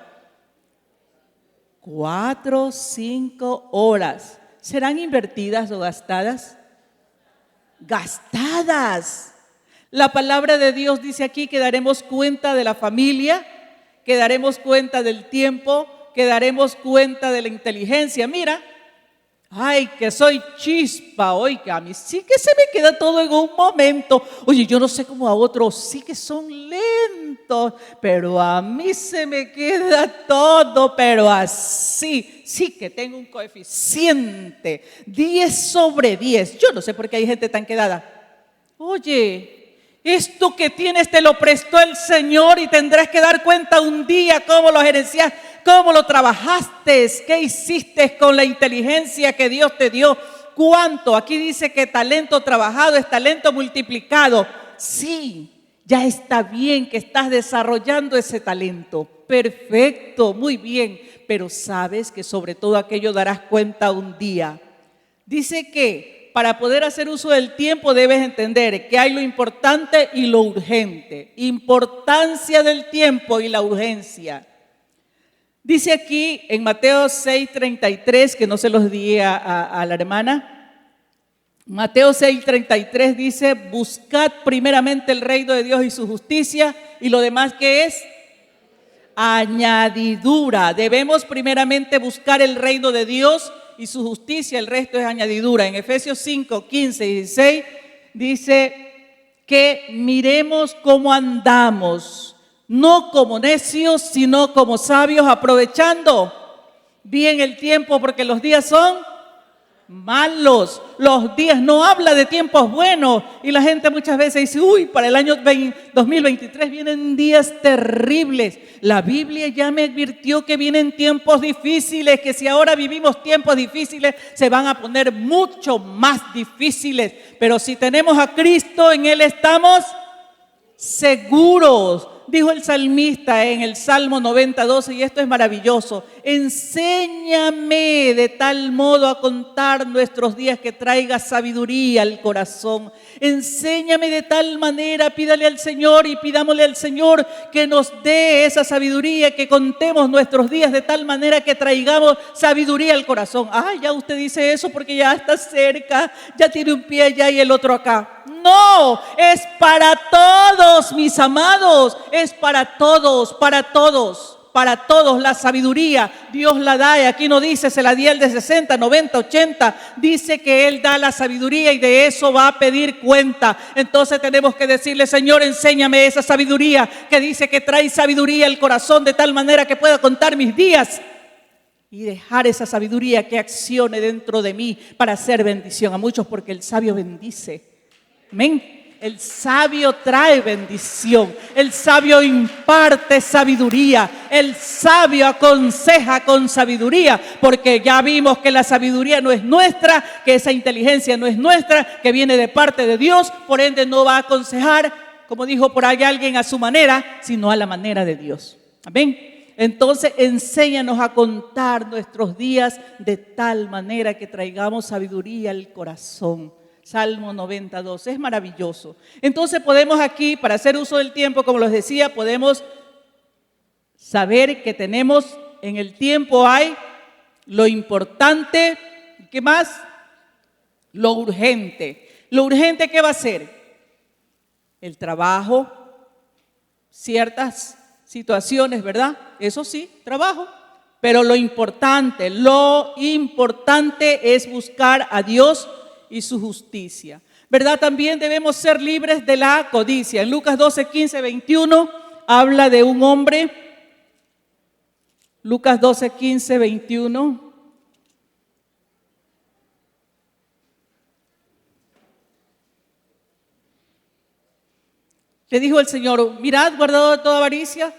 4, 5 horas. ¿Serán invertidas o gastadas? Gastadas. La palabra de Dios dice aquí que daremos cuenta de la familia, que daremos cuenta del tiempo, que daremos cuenta de la inteligencia. Mira, ay, que soy chispa, oiga, a mí sí que se me queda todo en un momento. Oye, yo no sé cómo a otros sí que son lentos, pero a mí se me queda todo, pero así, sí que tengo un coeficiente 10/10. Yo no sé por qué hay gente tan quedada. Oye, esto que tienes te lo prestó el Señor y tendrás que dar cuenta un día cómo lo gerenciaste, cómo lo trabajaste, qué hiciste con la inteligencia que Dios te dio. ¿Cuánto? Aquí dice que talento trabajado es talento multiplicado. Sí, ya está bien que estás desarrollando ese talento. Perfecto, muy bien. Pero sabes que sobre todo aquello darás cuenta un día. Dice que para poder hacer uso del tiempo debes entender que hay lo importante y lo urgente. Importancia del tiempo y la urgencia. Dice aquí en Mateo 6:33, que no se los di a la hermana. Mateo 6:33 dice: buscad primeramente el reino de Dios y su justicia, y lo demás, ¿qué es? Añadidura. Debemos primeramente buscar el reino de Dios y su justicia, el resto es añadidura. En Efesios 5:15 y 16 dice que miremos cómo andamos, no como necios, sino como sabios, aprovechando bien el tiempo, porque los días son malos. Los días, no habla de tiempos buenos, y la gente muchas veces dice: uy, para el año 2023 vienen días terribles. La Biblia ya me advirtió que vienen tiempos difíciles, que si ahora vivimos tiempos difíciles, se van a poner mucho más difíciles. Pero si tenemos a Cristo, en Él estamos seguros. Dijo el salmista en el Salmo 90:12, y esto es maravilloso: enséñame de tal modo a contar nuestros días que traiga sabiduría al corazón. Enséñame de tal manera, pídale al Señor y pidámosle al Señor que nos dé esa sabiduría, que contemos nuestros días de tal manera que traigamos sabiduría al corazón. Ay, ya usted dice eso porque ya está cerca, ya tiene un pie allá y el otro acá. No, es para todos, mis amados, es para todos, para todos, para todos. La sabiduría Dios la da, y aquí no dice se la di el de 60, 90, 80, dice que Él da la sabiduría y de eso va a pedir cuenta. Entonces tenemos que decirle: Señor, enséñame esa sabiduría que dice que trae sabiduría al corazón de tal manera que pueda contar mis días, y dejar esa sabiduría que accione dentro de mí para hacer bendición a muchos, porque el sabio bendice. Amén. El sabio trae bendición, el sabio imparte sabiduría, el sabio aconseja con sabiduría, porque ya vimos que la sabiduría no es nuestra, que esa inteligencia no es nuestra, que viene de parte de Dios. Por ende no va a aconsejar, como dijo por ahí alguien, a su manera, sino a la manera de Dios. Amén. Entonces enséñanos a contar nuestros días de tal manera que traigamos sabiduría al corazón. Salmo 92, es maravilloso. Entonces podemos aquí, para hacer uso del tiempo, como les decía, podemos saber que tenemos en el tiempo hay lo importante, ¿qué más? Lo urgente. Lo urgente, ¿qué va a ser? El trabajo, ciertas situaciones, ¿verdad? Eso sí, trabajo. Pero lo importante es buscar a Dios y su justicia, ¿verdad? También debemos ser libres de la codicia. En Lucas 12, 15, 21 habla de un hombre. Lucas 12, 15, 21. Le dijo el Señor: mirad, guardado de toda avaricia,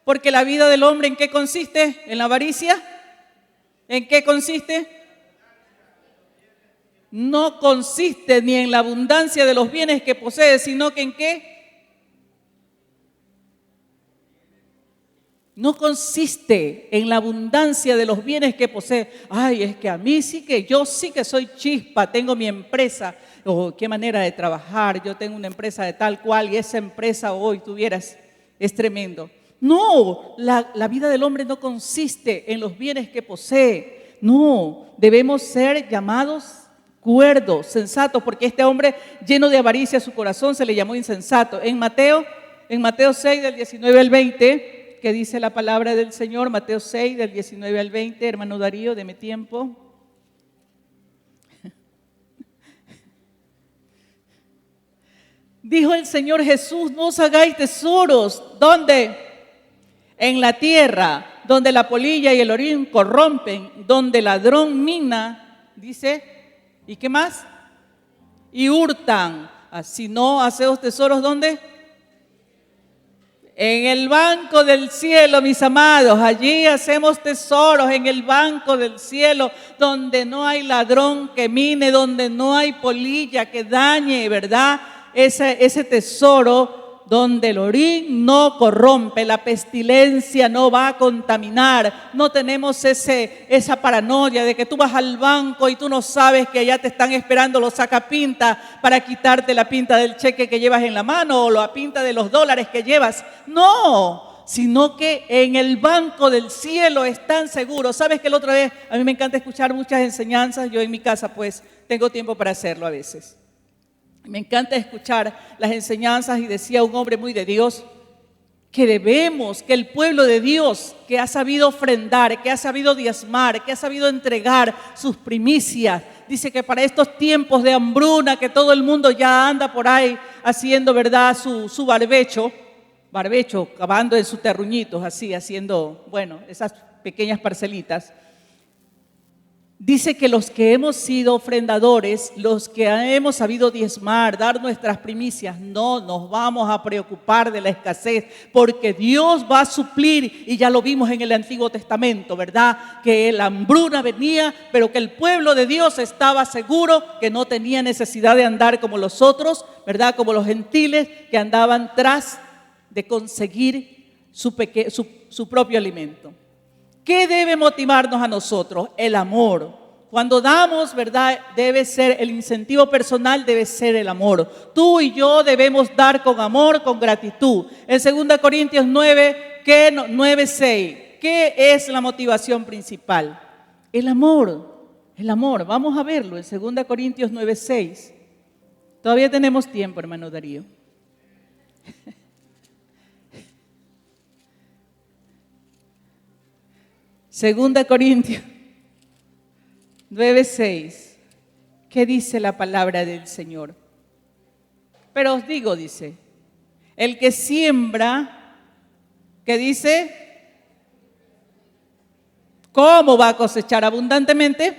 porque la vida del hombre, ¿en qué consiste? ¿En la avaricia? ¿En qué consiste? No consiste ni en la abundancia de los bienes que posee, sino que ¿en qué? No consiste en la abundancia de los bienes que posee. Ay, es que a mí sí que, yo sí que soy chispa, tengo mi empresa. Oh, qué manera de trabajar, yo tengo una empresa de tal cual y esa empresa hoy tuvieras, es tremendo. No, la vida del hombre no consiste en los bienes que posee. No, debemos ser llamados cuerdos, sensatos, porque este hombre lleno de avaricia su corazón se le llamó insensato. En Mateo 6 del 19 al 20, que dice la palabra del Señor, Mateo 6 del 19 al 20, hermano Darío, deme tiempo. Dijo el Señor Jesús: no os hagáis tesoros, ¿dónde? En la tierra, donde la polilla y el orín corrompen, donde el ladrón mina, dice, ¿y qué más? Y hurtan, Si no, hacemos tesoros, ¿dónde? En el banco del cielo, mis amados. Allí hacemos tesoros, en el banco del cielo, donde no hay ladrón que mine, donde no hay polilla que dañe, ¿verdad? Ese tesoro donde el orín no corrompe, la pestilencia no va a contaminar. No tenemos esa paranoia de que tú vas al banco y tú no sabes que allá te están esperando los sacapintas para quitarte la pinta del cheque que llevas en la mano o la pinta de los dólares que llevas. No, sino que en el banco del cielo están seguros. ¿Sabes que la otra vez, a mí me encanta escuchar muchas enseñanzas? Yo en mi casa pues tengo tiempo para hacerlo a veces. Me encanta escuchar las enseñanzas y decía un hombre muy de Dios que que el pueblo de Dios que ha sabido ofrendar, que ha sabido diezmar, que ha sabido entregar sus primicias, dice que para estos tiempos de hambruna que todo el mundo ya anda por ahí haciendo, ¿verdad?, su barbecho, cavando en sus terruñitos, así, haciendo, bueno, esas pequeñas parcelitas. Dice que los que hemos sido ofrendadores, los que hemos sabido diezmar, dar nuestras primicias, no nos vamos a preocupar de la escasez, porque Dios va a suplir, y ya lo vimos en el Antiguo Testamento, ¿verdad? Que la hambruna venía, pero que el pueblo de Dios estaba seguro que no tenía necesidad de andar como los otros, ¿verdad? Como los gentiles que andaban tras de conseguir su propio alimento. ¿Qué debe motivarnos a nosotros? El amor. Cuando damos, ¿verdad? Debe ser el incentivo personal, debe ser el amor. Tú y yo debemos dar con amor, con gratitud. En 2 Corintios 9:6, ¿qué es la motivación principal? El amor. El amor. Vamos a verlo en 2 Corintios 9:6. Todavía tenemos tiempo, hermano Darío. 2 Corintios 9:6. ¿Qué dice la palabra del Señor? Pero os digo, dice, el que siembra, ¿qué dice? ¿Cómo va a cosechar abundantemente?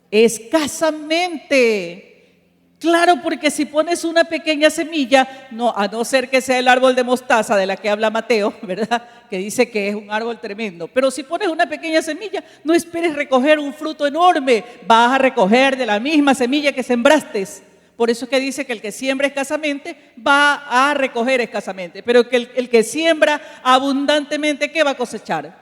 Escasamente. Claro, porque si pones una pequeña semilla, no, a no ser que sea el árbol de mostaza de la que habla Mateo, ¿verdad? Que dice que es un árbol tremendo. Pero si pones una pequeña semilla, no esperes recoger un fruto enorme. Vas a recoger de la misma semilla que sembraste. Por eso es que dice que el que siembra escasamente va a recoger escasamente. Pero que el que siembra abundantemente, ¿qué va a cosechar?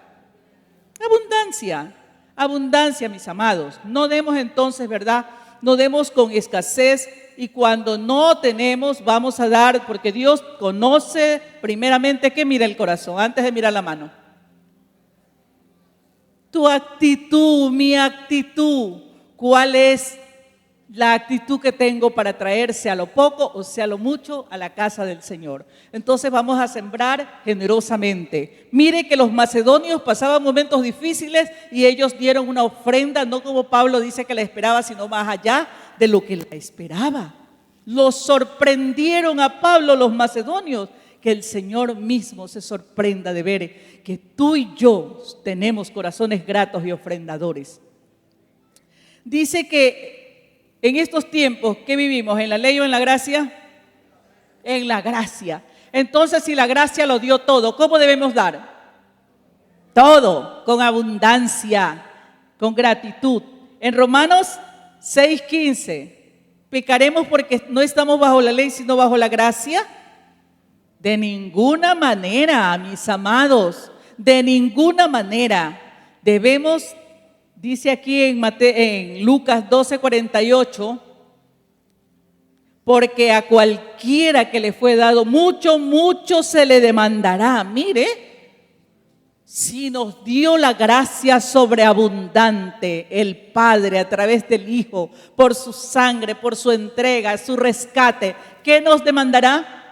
Abundancia. Abundancia, mis amados. No demos entonces, ¿verdad?, no demos con escasez, y cuando no tenemos vamos a dar, porque Dios conoce primeramente que mira el corazón antes de mirar la mano. Tu actitud, mi actitud, ¿cuál es la actitud que tengo para traer, sea lo poco o sea lo mucho, a la casa del Señor? Entonces vamos a sembrar generosamente. Mire que los macedonios pasaban momentos difíciles y ellos dieron una ofrenda, no como Pablo dice que la esperaba, sino más allá de lo que la esperaba. Los sorprendieron a Pablo los macedonios. Que el Señor mismo se sorprenda de ver que tú y yo tenemos corazones gratos y ofrendadores. Dice que en estos tiempos, ¿qué vivimos? ¿En la ley o en la gracia? En la gracia. Entonces, si la gracia lo dio todo, ¿cómo debemos dar? Todo, con abundancia, con gratitud. En Romanos 6:15, ¿pecaremos porque no estamos bajo la ley, sino bajo la gracia? De ninguna manera, mis amados, de ninguna manera. Debemos, dice aquí en Lucas 12:48, porque a cualquiera que le fue dado mucho, mucho se le demandará. Mire, si nos dio la gracia sobreabundante el Padre a través del Hijo, por su sangre, por su entrega, su rescate, ¿qué nos demandará?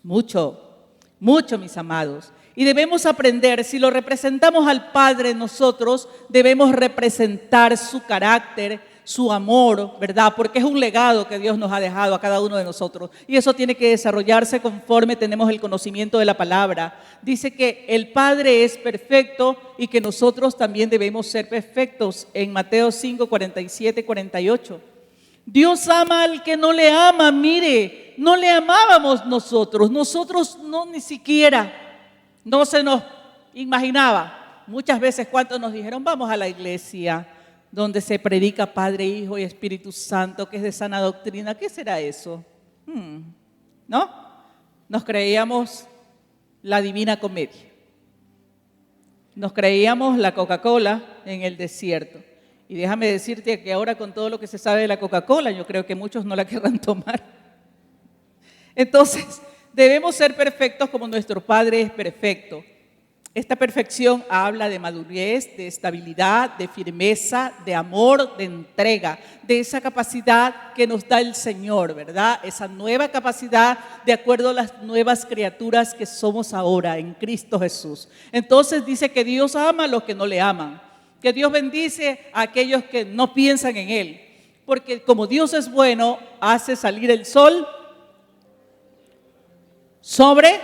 Mucho, mucho, mis amados. Y debemos aprender, si lo representamos al Padre nosotros, debemos representar su carácter, su amor, ¿verdad? Porque es un legado que Dios nos ha dejado a cada uno de nosotros. Y eso tiene que desarrollarse conforme tenemos el conocimiento de la palabra. Dice que el Padre es perfecto y que nosotros también debemos ser perfectos en Mateo 5:47-48. Dios ama al que no le ama. Mire, no le amábamos nosotros no ni siquiera, no se nos imaginaba. Muchas veces cuando nos dijeron, vamos a la iglesia donde se predica Padre, Hijo y Espíritu Santo, que es de sana doctrina, ¿qué será eso? ¿No? Nos creíamos la Divina Comedia. Nos creíamos la Coca-Cola en el desierto. Y déjame decirte que ahora con todo lo que se sabe de la Coca-Cola, yo creo que muchos no la querrán tomar. Entonces, debemos ser perfectos como nuestro Padre es perfecto. Esta perfección habla de madurez, de estabilidad, de firmeza, de amor, de entrega, de esa capacidad que nos da el Señor, ¿verdad? Esa nueva capacidad de acuerdo a las nuevas criaturas que somos ahora en Cristo Jesús. Entonces dice que Dios ama a los que no le aman, que Dios bendice a aquellos que no piensan en Él, porque como Dios es bueno, hace salir el sol sobre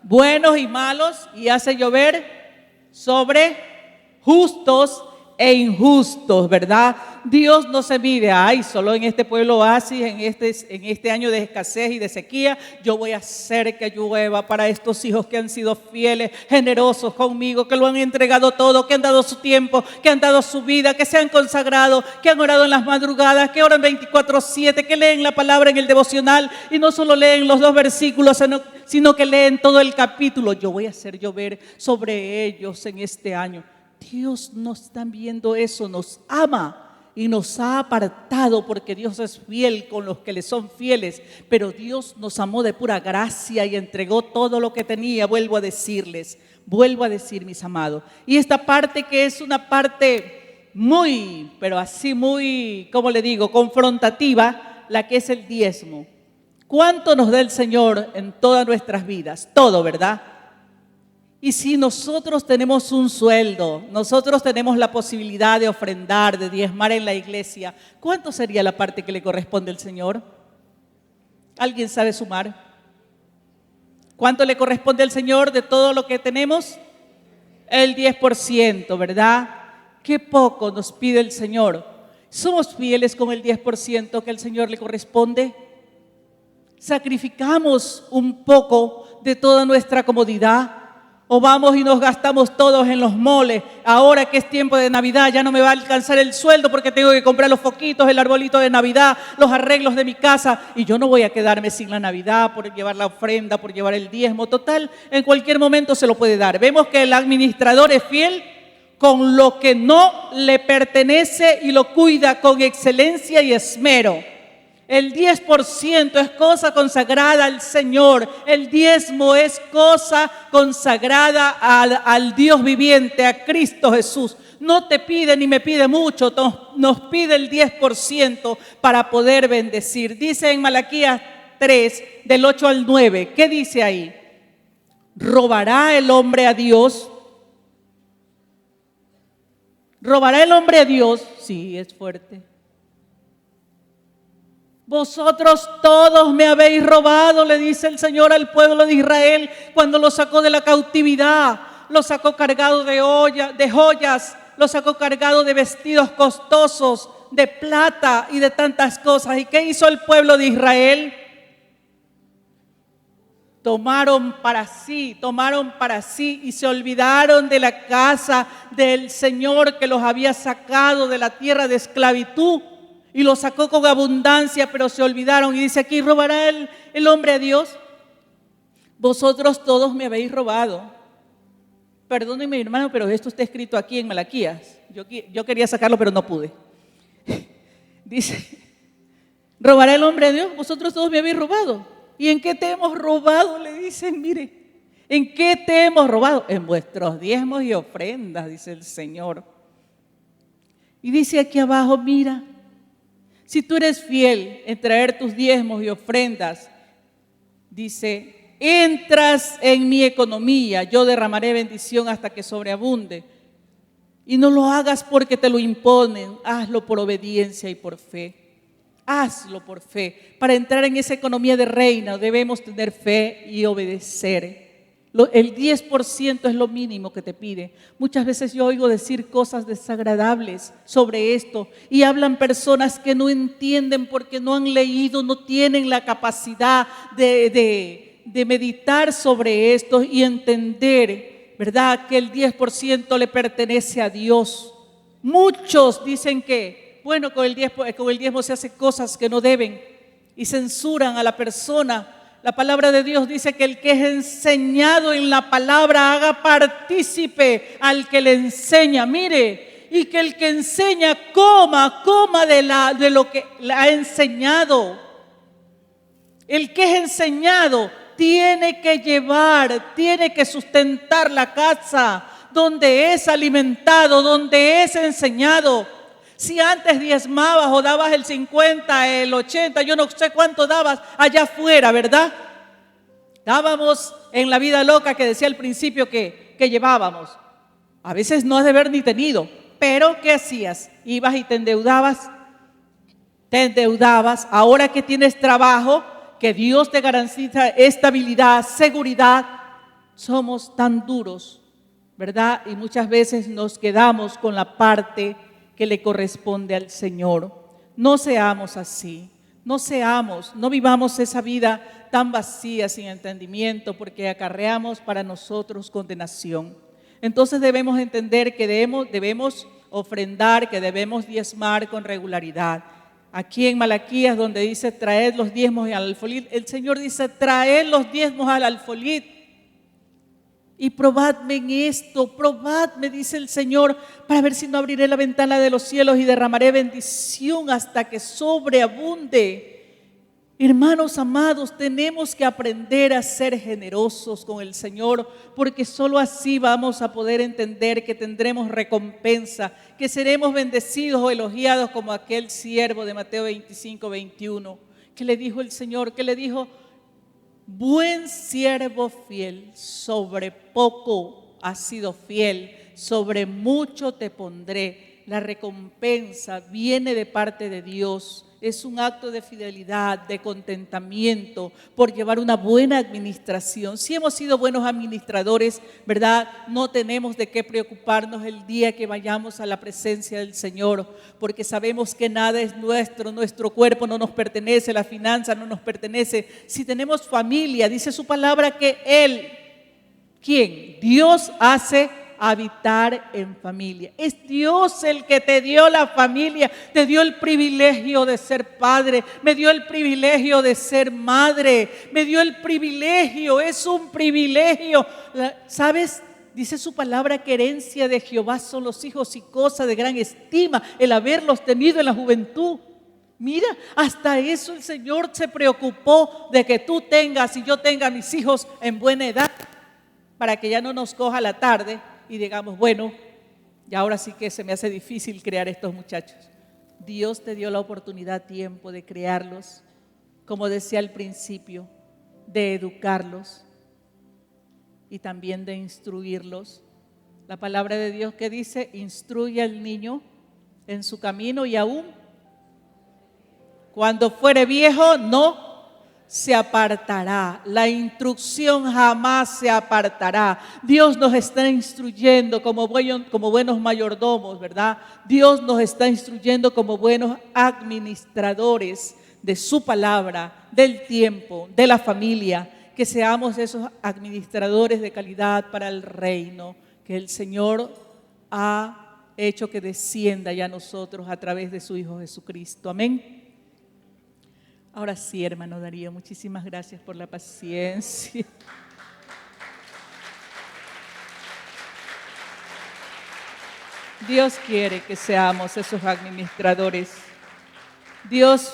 buenos y malos y hace llover sobre justos e injustos, ¿verdad? Dios no se mide, solo en este pueblo oasis, en este año de escasez y de sequía, yo voy a hacer que llueva para estos hijos que han sido fieles, generosos conmigo, que lo han entregado todo, que han dado su tiempo, que han dado su vida, que se han consagrado, que han orado en las madrugadas, que oran 24/7, que leen la palabra en el devocional y no solo leen los 2 versículos, sino que leen todo el capítulo. Yo voy a hacer llover sobre ellos en este año. Dios nos está viendo eso, nos ama y nos ha apartado porque Dios es fiel con los que le son fieles, pero Dios nos amó de pura gracia y entregó todo lo que tenía. Vuelvo a decir, mis amados, y esta parte que es una parte muy, pero así muy, ¿cómo le digo?, confrontativa, la que es el diezmo. ¿Cuánto nos da el Señor en todas nuestras vidas? Todo, ¿verdad? Y si nosotros tenemos un sueldo, nosotros tenemos la posibilidad de ofrendar, de diezmar en la iglesia, ¿cuánto sería la parte que le corresponde al Señor? ¿Alguien sabe sumar? ¿Cuánto le corresponde al Señor de todo lo que tenemos? El 10%, ¿verdad? Qué poco nos pide el Señor. ¿Somos fieles con el 10% que al Señor le corresponde? ¿Sacrificamos un poco de toda nuestra comodidad? ¿O vamos y nos gastamos todos en los moles? Ahora que es tiempo de Navidad ya no me va a alcanzar el sueldo porque tengo que comprar los foquitos, el arbolito de Navidad, los arreglos de mi casa, y yo no voy a quedarme sin la Navidad por llevar la ofrenda, por llevar el diezmo. Total, en cualquier momento se lo puede dar. Vemos que el administrador es fiel con lo que no le pertenece y lo cuida con excelencia y esmero. El 10% es cosa consagrada al Señor. El diezmo es cosa consagrada al Dios viviente, a Cristo Jesús. No te pide ni me pide mucho, nos pide el 10% para poder bendecir. Dice en Malaquías 3, del 8 al 9, ¿qué dice ahí? ¿Robará el hombre a Dios? ¿Robará el hombre a Dios? Sí, es fuerte. Vosotros todos me habéis robado, le dice el Señor al pueblo de Israel cuando lo sacó de la cautividad. Lo sacó cargado de joyas, lo sacó cargado de vestidos costosos, de plata y de tantas cosas. ¿Y qué hizo el pueblo de Israel? Tomaron para sí y se olvidaron de la casa del Señor que los había sacado de la tierra de esclavitud. Y lo sacó con abundancia, pero se olvidaron. Y dice aquí, ¿robará el hombre a Dios? Vosotros todos me habéis robado. Perdónenme, hermano, pero esto está escrito aquí en Malaquías. Yo quería sacarlo, pero no pude. Dice, ¿robará el hombre a Dios? Vosotros todos me habéis robado. ¿Y en qué te hemos robado? Le dicen, mire, ¿en qué te hemos robado? En vuestros diezmos y ofrendas, dice el Señor. Y dice aquí abajo, mira, si tú eres fiel en traer tus diezmos y ofrendas, dice, entras en mi economía, yo derramaré bendición hasta que sobreabunde. Y no lo hagas porque te lo imponen, hazlo por obediencia y por fe. Hazlo por fe. Para entrar en esa economía de reino debemos tener fe y obedecer. El 10% es lo mínimo que te pide. Muchas veces yo oigo decir cosas desagradables sobre esto y hablan personas que no entienden porque no han leído, no tienen la capacidad de meditar sobre esto y entender, ¿verdad?, que el 10% le pertenece a Dios. Muchos dicen que, bueno, con el diezmo se hacen cosas que no deben y censuran a la persona. La palabra de Dios dice que el que es enseñado en la palabra haga partícipe al que le enseña. Mire, y que el que enseña coma de lo que le ha enseñado. El que es enseñado tiene que llevar, tiene que sustentar la casa donde es alimentado, donde es enseñado. Si antes diezmabas o dabas el 50, el 80, yo no sé cuánto dabas allá afuera, ¿verdad? Dábamos en la vida loca que decía al principio que llevábamos. A veces no has de haber ni tenido, pero ¿qué hacías? Ibas y te endeudabas. Ahora que tienes trabajo, que Dios te garantiza estabilidad, seguridad, somos tan duros, ¿verdad? Y muchas veces nos quedamos con la parte que le corresponde al Señor. No seamos así, no vivamos esa vida tan vacía, sin entendimiento, porque acarreamos para nosotros condenación. Entonces debemos entender que debemos ofrendar, que debemos diezmar con regularidad. Aquí en Malaquías, donde dice traed los diezmos al alfolí, el Señor dice traed los diezmos al alfolí. Y probadme en esto, probadme, dice el Señor, para ver si no abriré la ventana de los cielos y derramaré bendición hasta que sobreabunde. Hermanos amados, tenemos que aprender a ser generosos con el Señor, porque solo así vamos a poder entender que tendremos recompensa, que seremos bendecidos o elogiados como aquel siervo de Mateo 25, 21, que le dijo el Señor, que le dijo: buen siervo fiel, sobre poco has sido fiel, sobre mucho te pondré. La recompensa viene de parte de Dios. Es un acto de fidelidad, de contentamiento por llevar una buena administración. Si hemos sido buenos administradores, ¿verdad?, no tenemos de qué preocuparnos el día que vayamos a la presencia del Señor, porque sabemos que nada es nuestro cuerpo no nos pertenece, la finanza no nos pertenece. Si tenemos familia, dice su palabra que Él, ¿quién? Dios hace habitar en familia. Es Dios el que te dio la familia, te dio el privilegio de ser padre, me dio el privilegio de ser madre, me dio el privilegio, es un privilegio. ¿Sabes? Dice su palabra que herencia de Jehová son los hijos y cosa de gran estima el haberlos tenido en la juventud. Mira, hasta eso el Señor se preocupó de que tú tengas y yo tenga mis hijos en buena edad, para que ya no nos coja la tarde y digamos, bueno, y ahora sí que se me hace difícil criar estos muchachos. Dios te dio la oportunidad, tiempo de criarlos, como decía al principio, de educarlos y también de instruirlos. La palabra de Dios que dice, instruye al niño en su camino y aún cuando fuere viejo no se apartará. La instrucción jamás se apartará. Dios nos está instruyendo como buenos mayordomos, ¿verdad? Dios nos está instruyendo como buenos administradores de su palabra, del tiempo, de la familia, que seamos esos administradores de calidad para el reino que el Señor ha hecho que descienda ya a nosotros a través de su Hijo Jesucristo. Amén. Ahora sí, hermano Darío, muchísimas gracias por la paciencia. Dios quiere que seamos esos administradores. Dios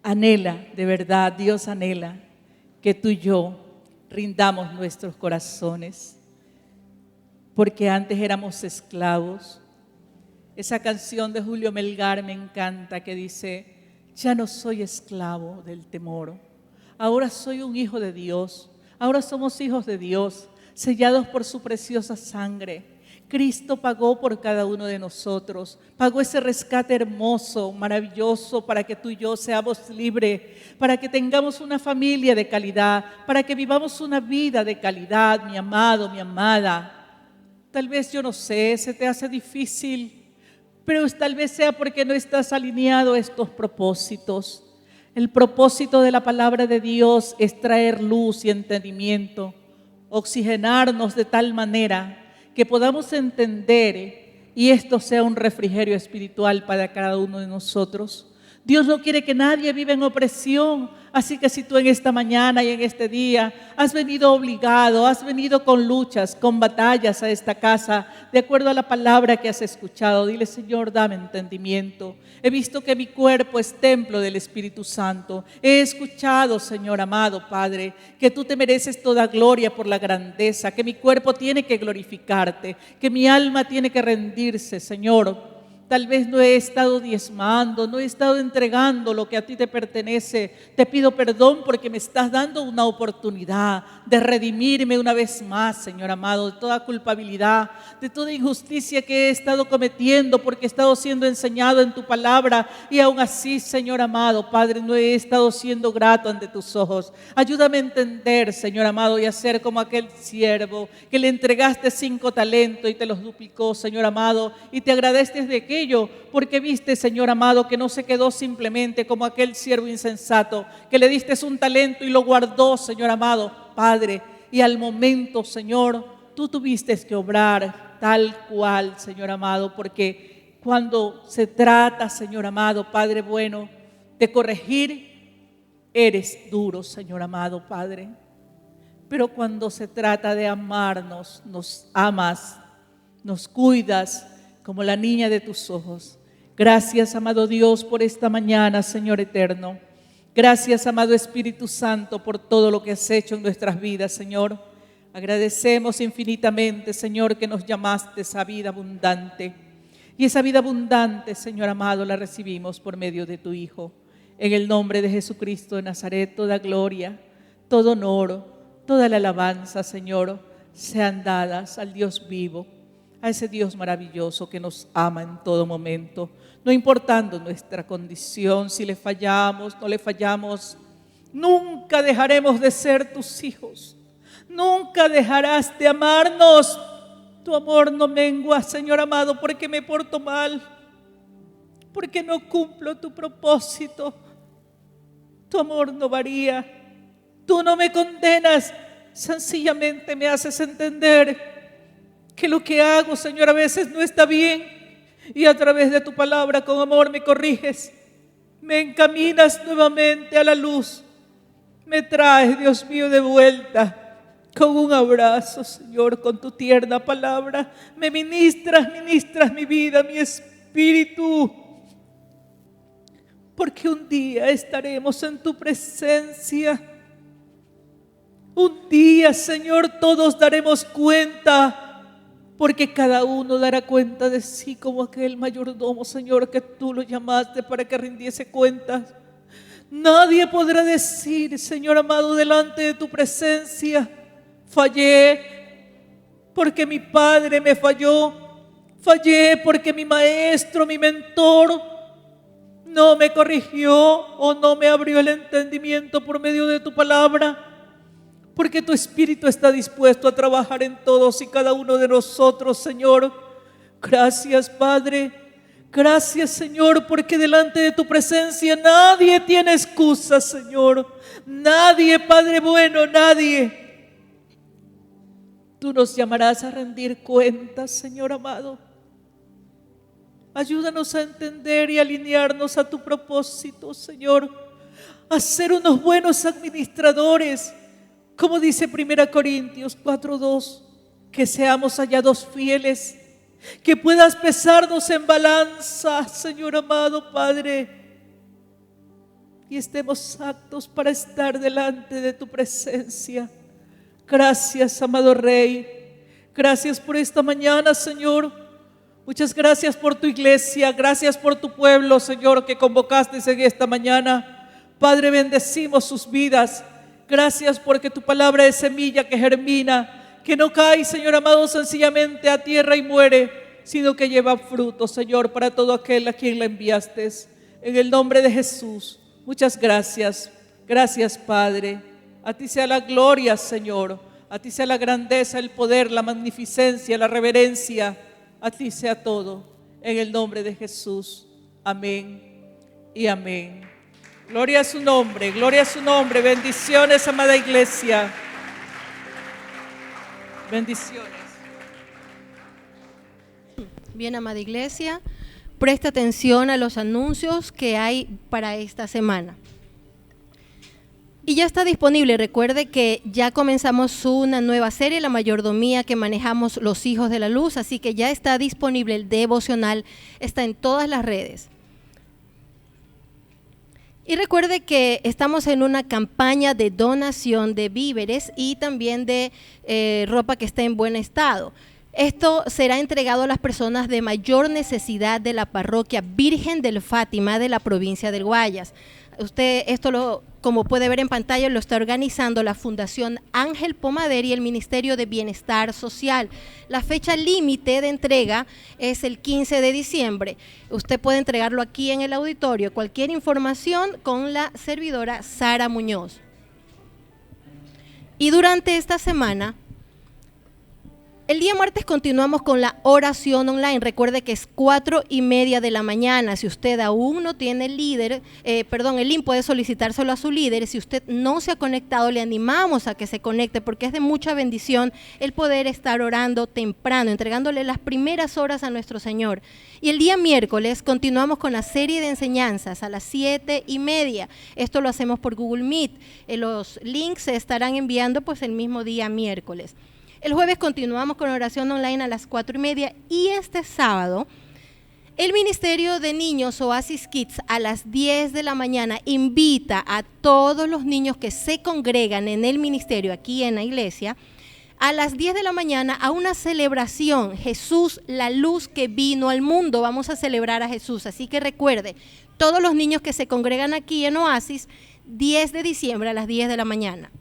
anhela, de verdad, Dios anhela que tú y yo rindamos nuestros corazones, porque antes éramos esclavos. Esa canción de Julio Melgar me encanta, que dice: ya no soy esclavo del temor, ahora soy un hijo de Dios, ahora somos hijos de Dios, sellados por su preciosa sangre. Cristo pagó por cada uno de nosotros, pagó ese rescate hermoso, maravilloso, para que tú y yo seamos libres, para que tengamos una familia de calidad, para que vivamos una vida de calidad, mi amado, mi amada. Tal vez, yo no sé, se te hace difícil, pero tal vez sea porque no estás alineado a estos propósitos. El propósito de la palabra de Dios es traer luz y entendimiento, oxigenarnos de tal manera que podamos entender y esto sea un refrigerio espiritual para cada uno de nosotros. Dios no quiere que nadie viva en opresión, así que si tú en esta mañana y en este día has venido obligado, has venido con luchas, con batallas a esta casa, de acuerdo a la palabra que has escuchado, dile: Señor, dame entendimiento. He visto que mi cuerpo es templo del Espíritu Santo. He escuchado, Señor amado Padre, que tú te mereces toda gloria por la grandeza, que mi cuerpo tiene que glorificarte, que mi alma tiene que rendirse, Señor. Tal vez no he estado diezmando, no he estado entregando lo que a ti te pertenece. Te pido perdón porque me estás dando una oportunidad de redimirme una vez más, Señor amado, de toda culpabilidad, de toda injusticia que he estado cometiendo porque he estado siendo enseñado en tu palabra y aún así, Señor amado, Padre, no he estado siendo grato ante tus ojos. Ayúdame a entender, Señor amado, y a ser como aquel siervo que le entregaste 5 talentos y te los duplicó, Señor amado, y te agradeciste de que porque viste, Señor amado, que no se quedó simplemente como aquel siervo insensato, que le diste un talento y lo guardó, Señor amado, Padre, y al momento, Señor, tú tuviste que obrar tal cual, Señor amado, porque cuando se trata, Señor amado, Padre bueno, de corregir, eres duro, Señor amado, Padre, pero cuando se trata de amarnos, nos amas, nos cuidas como la niña de tus ojos. Gracias, amado Dios, por esta mañana, Señor eterno. Gracias, amado Espíritu Santo, por todo lo que has hecho en nuestras vidas, Señor. Agradecemos infinitamente, Señor, que nos llamaste a vida abundante. Y esa vida abundante, Señor amado, la recibimos por medio de tu Hijo. En el nombre de Jesucristo de Nazaret, toda gloria, todo honor, toda la alabanza, Señor, sean dadas al Dios vivo, a ese Dios maravilloso que nos ama en todo momento, no importando nuestra condición, si le fallamos, no le fallamos. Nunca dejaremos de ser tus hijos, nunca dejarás de amarnos. Tu amor no mengua, Señor amado, porque me porto mal, porque no cumplo tu propósito. Tu amor no varía, tú no me condenas, sencillamente me haces entender que lo que hago, Señor, a veces no está bien, y a través de tu palabra con amor me corriges, me encaminas nuevamente a la luz, me traes, Dios mío, de vuelta con un abrazo, Señor, con tu tierna palabra, me ministras mi vida, mi espíritu, porque un día estaremos en tu presencia. Un día, Señor, todos daremos cuenta, porque cada uno dará cuenta de sí como aquel mayordomo, Señor, que tú lo llamaste para que rindiese cuentas. Nadie podrá decir, Señor amado, delante de tu presencia: fallé porque mi padre me falló, fallé porque mi maestro, mi mentor, no me corrigió o no me abrió el entendimiento por medio de tu palabra. Porque tu Espíritu está dispuesto a trabajar en todos y cada uno de nosotros, Señor. Gracias, Padre. Gracias, Señor, porque delante de tu presencia nadie tiene excusa, Señor. Nadie, Padre bueno, nadie. Tú nos llamarás a rendir cuentas, Señor amado. Ayúdanos a entender y alinearnos a tu propósito, Señor. A ser unos buenos administradores. Como dice 1 Corintios 4:2, que seamos hallados fieles, que puedas pesarnos en balanza, Señor amado Padre, y estemos aptos para estar delante de tu presencia. Gracias, amado Rey. Gracias por esta mañana, Señor. Muchas gracias por tu iglesia. Gracias por tu pueblo, Señor, que convocaste en esta mañana. Padre, bendecimos sus vidas. Gracias porque tu palabra es semilla que germina, que no cae, Señor amado, sencillamente a tierra y muere, sino que lleva fruto, Señor, para todo aquel a quien la enviaste. En el nombre de Jesús, muchas gracias. Gracias, Padre. A ti sea la gloria, Señor. A ti sea la grandeza, el poder, la magnificencia, la reverencia. A ti sea todo. En el nombre de Jesús. Amén y amén. Gloria a su nombre, gloria a su nombre. Bendiciones, amada iglesia. Bendiciones. Bien, amada iglesia, presta atención a los anuncios que hay para esta semana. Y ya está disponible, recuerde que ya comenzamos una nueva serie, La Mayordomía que manejamos los hijos de la luz, así que ya está disponible el devocional, está en todas las redes. Y recuerde que estamos en una campaña de donación de víveres y también de ropa que esté en buen estado. Esto será entregado a las personas de mayor necesidad de la parroquia Virgen del Fátima de la provincia del Guayas. Usted como puede ver en pantalla, lo está organizando la Fundación Ángel Pomader y el Ministerio de Bienestar Social. La fecha límite de entrega es el 15 de diciembre. Usted puede entregarlo aquí en el auditorio. Cualquier información con la servidora Sara Muñoz. Y durante esta semana, el día martes continuamos con la oración online. Recuerde que es 4:30 de la mañana. Si usted aún no tiene el link puede solicitárselo a su líder. Si usted no se ha conectado, le animamos a que se conecte porque es de mucha bendición el poder estar orando temprano, entregándole las primeras horas a nuestro Señor. Y el día miércoles continuamos con la serie de enseñanzas a las 7:30. Esto lo hacemos por Google Meet. Los links se estarán enviando pues el mismo día miércoles. El jueves continuamos con oración online a las 4:30 y este sábado el Ministerio de Niños Oasis Kids a las 10 de la mañana invita a todos los niños que se congregan en el ministerio aquí en la iglesia a las 10 de la mañana a una celebración, Jesús, la luz que vino al mundo. Vamos a celebrar a Jesús, así que recuerde, todos los niños que se congregan aquí en Oasis, 10 de diciembre a las 10 de la mañana.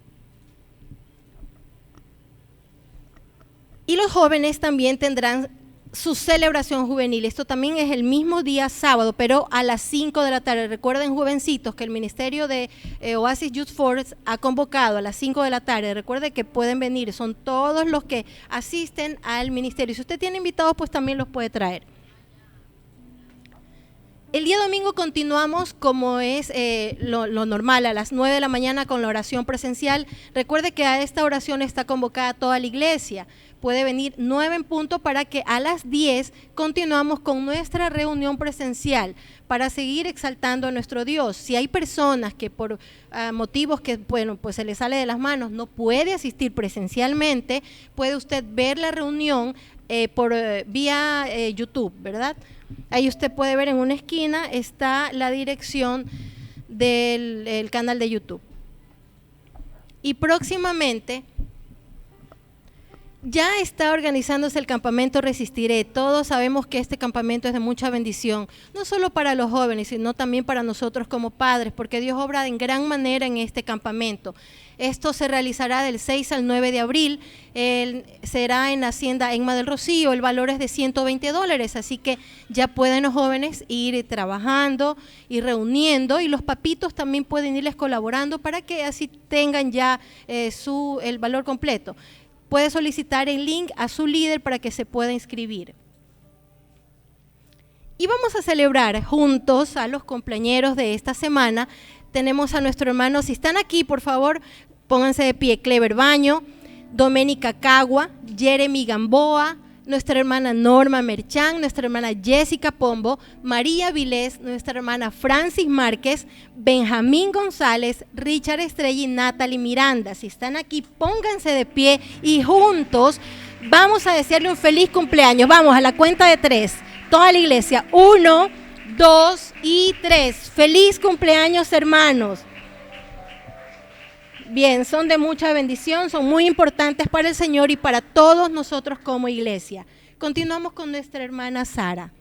Y los jóvenes también tendrán su celebración juvenil. Esto también es el mismo día sábado, pero a las 5 de la tarde. Recuerden, jovencitos, que el Ministerio de Oasis Youth Force ha convocado a las 5 de la tarde. Recuerden que pueden venir, son todos los que asisten al ministerio. Si usted tiene invitados, pues también los puede traer. El día domingo continuamos como es lo normal, a las 9 de la mañana con la oración presencial. Recuerde que a esta oración está convocada toda la iglesia. Puede venir 9 en punto para que a las 10 continuamos con nuestra reunión presencial para seguir exaltando a nuestro Dios. Si hay personas que por motivos que pues se les sale de las manos no puede asistir presencialmente, puede usted ver la reunión vía YouTube, ¿verdad? Ahí usted puede ver en una esquina está la dirección del canal de YouTube. Y próximamente ya está organizándose el campamento Resistiré. Todos sabemos que este campamento es de mucha bendición, no solo para los jóvenes, sino también para nosotros como padres, porque Dios obra en gran manera en este campamento. Esto se realizará del 6 al 9 de abril, será en la Hacienda Enma del Rocío, el valor es de $120, así que ya pueden los jóvenes ir trabajando y reuniendo, y los papitos también pueden irles colaborando para que así tengan ya el valor completo. Puede solicitar el link a su líder para que se pueda inscribir. Y vamos a celebrar juntos a los cumpleañeros de esta semana. Tenemos a nuestro hermano, si están aquí, por favor, pónganse de pie. Clever Baño, Doménica Cagua, Jeremy Gamboa, nuestra hermana Norma Merchán, nuestra hermana Jessica Pombo, María Vilés, nuestra hermana Francis Márquez, Benjamín González, Richard Estrella y Natalie Miranda. Si están aquí, pónganse de pie y juntos vamos a desearle un feliz cumpleaños. Vamos a la cuenta de 3, toda la iglesia. 1, 2 y 3. Feliz cumpleaños, hermanos. Bien, son de mucha bendición, son muy importantes para el Señor y para todos nosotros como iglesia. Continuamos con nuestra hermana Sara.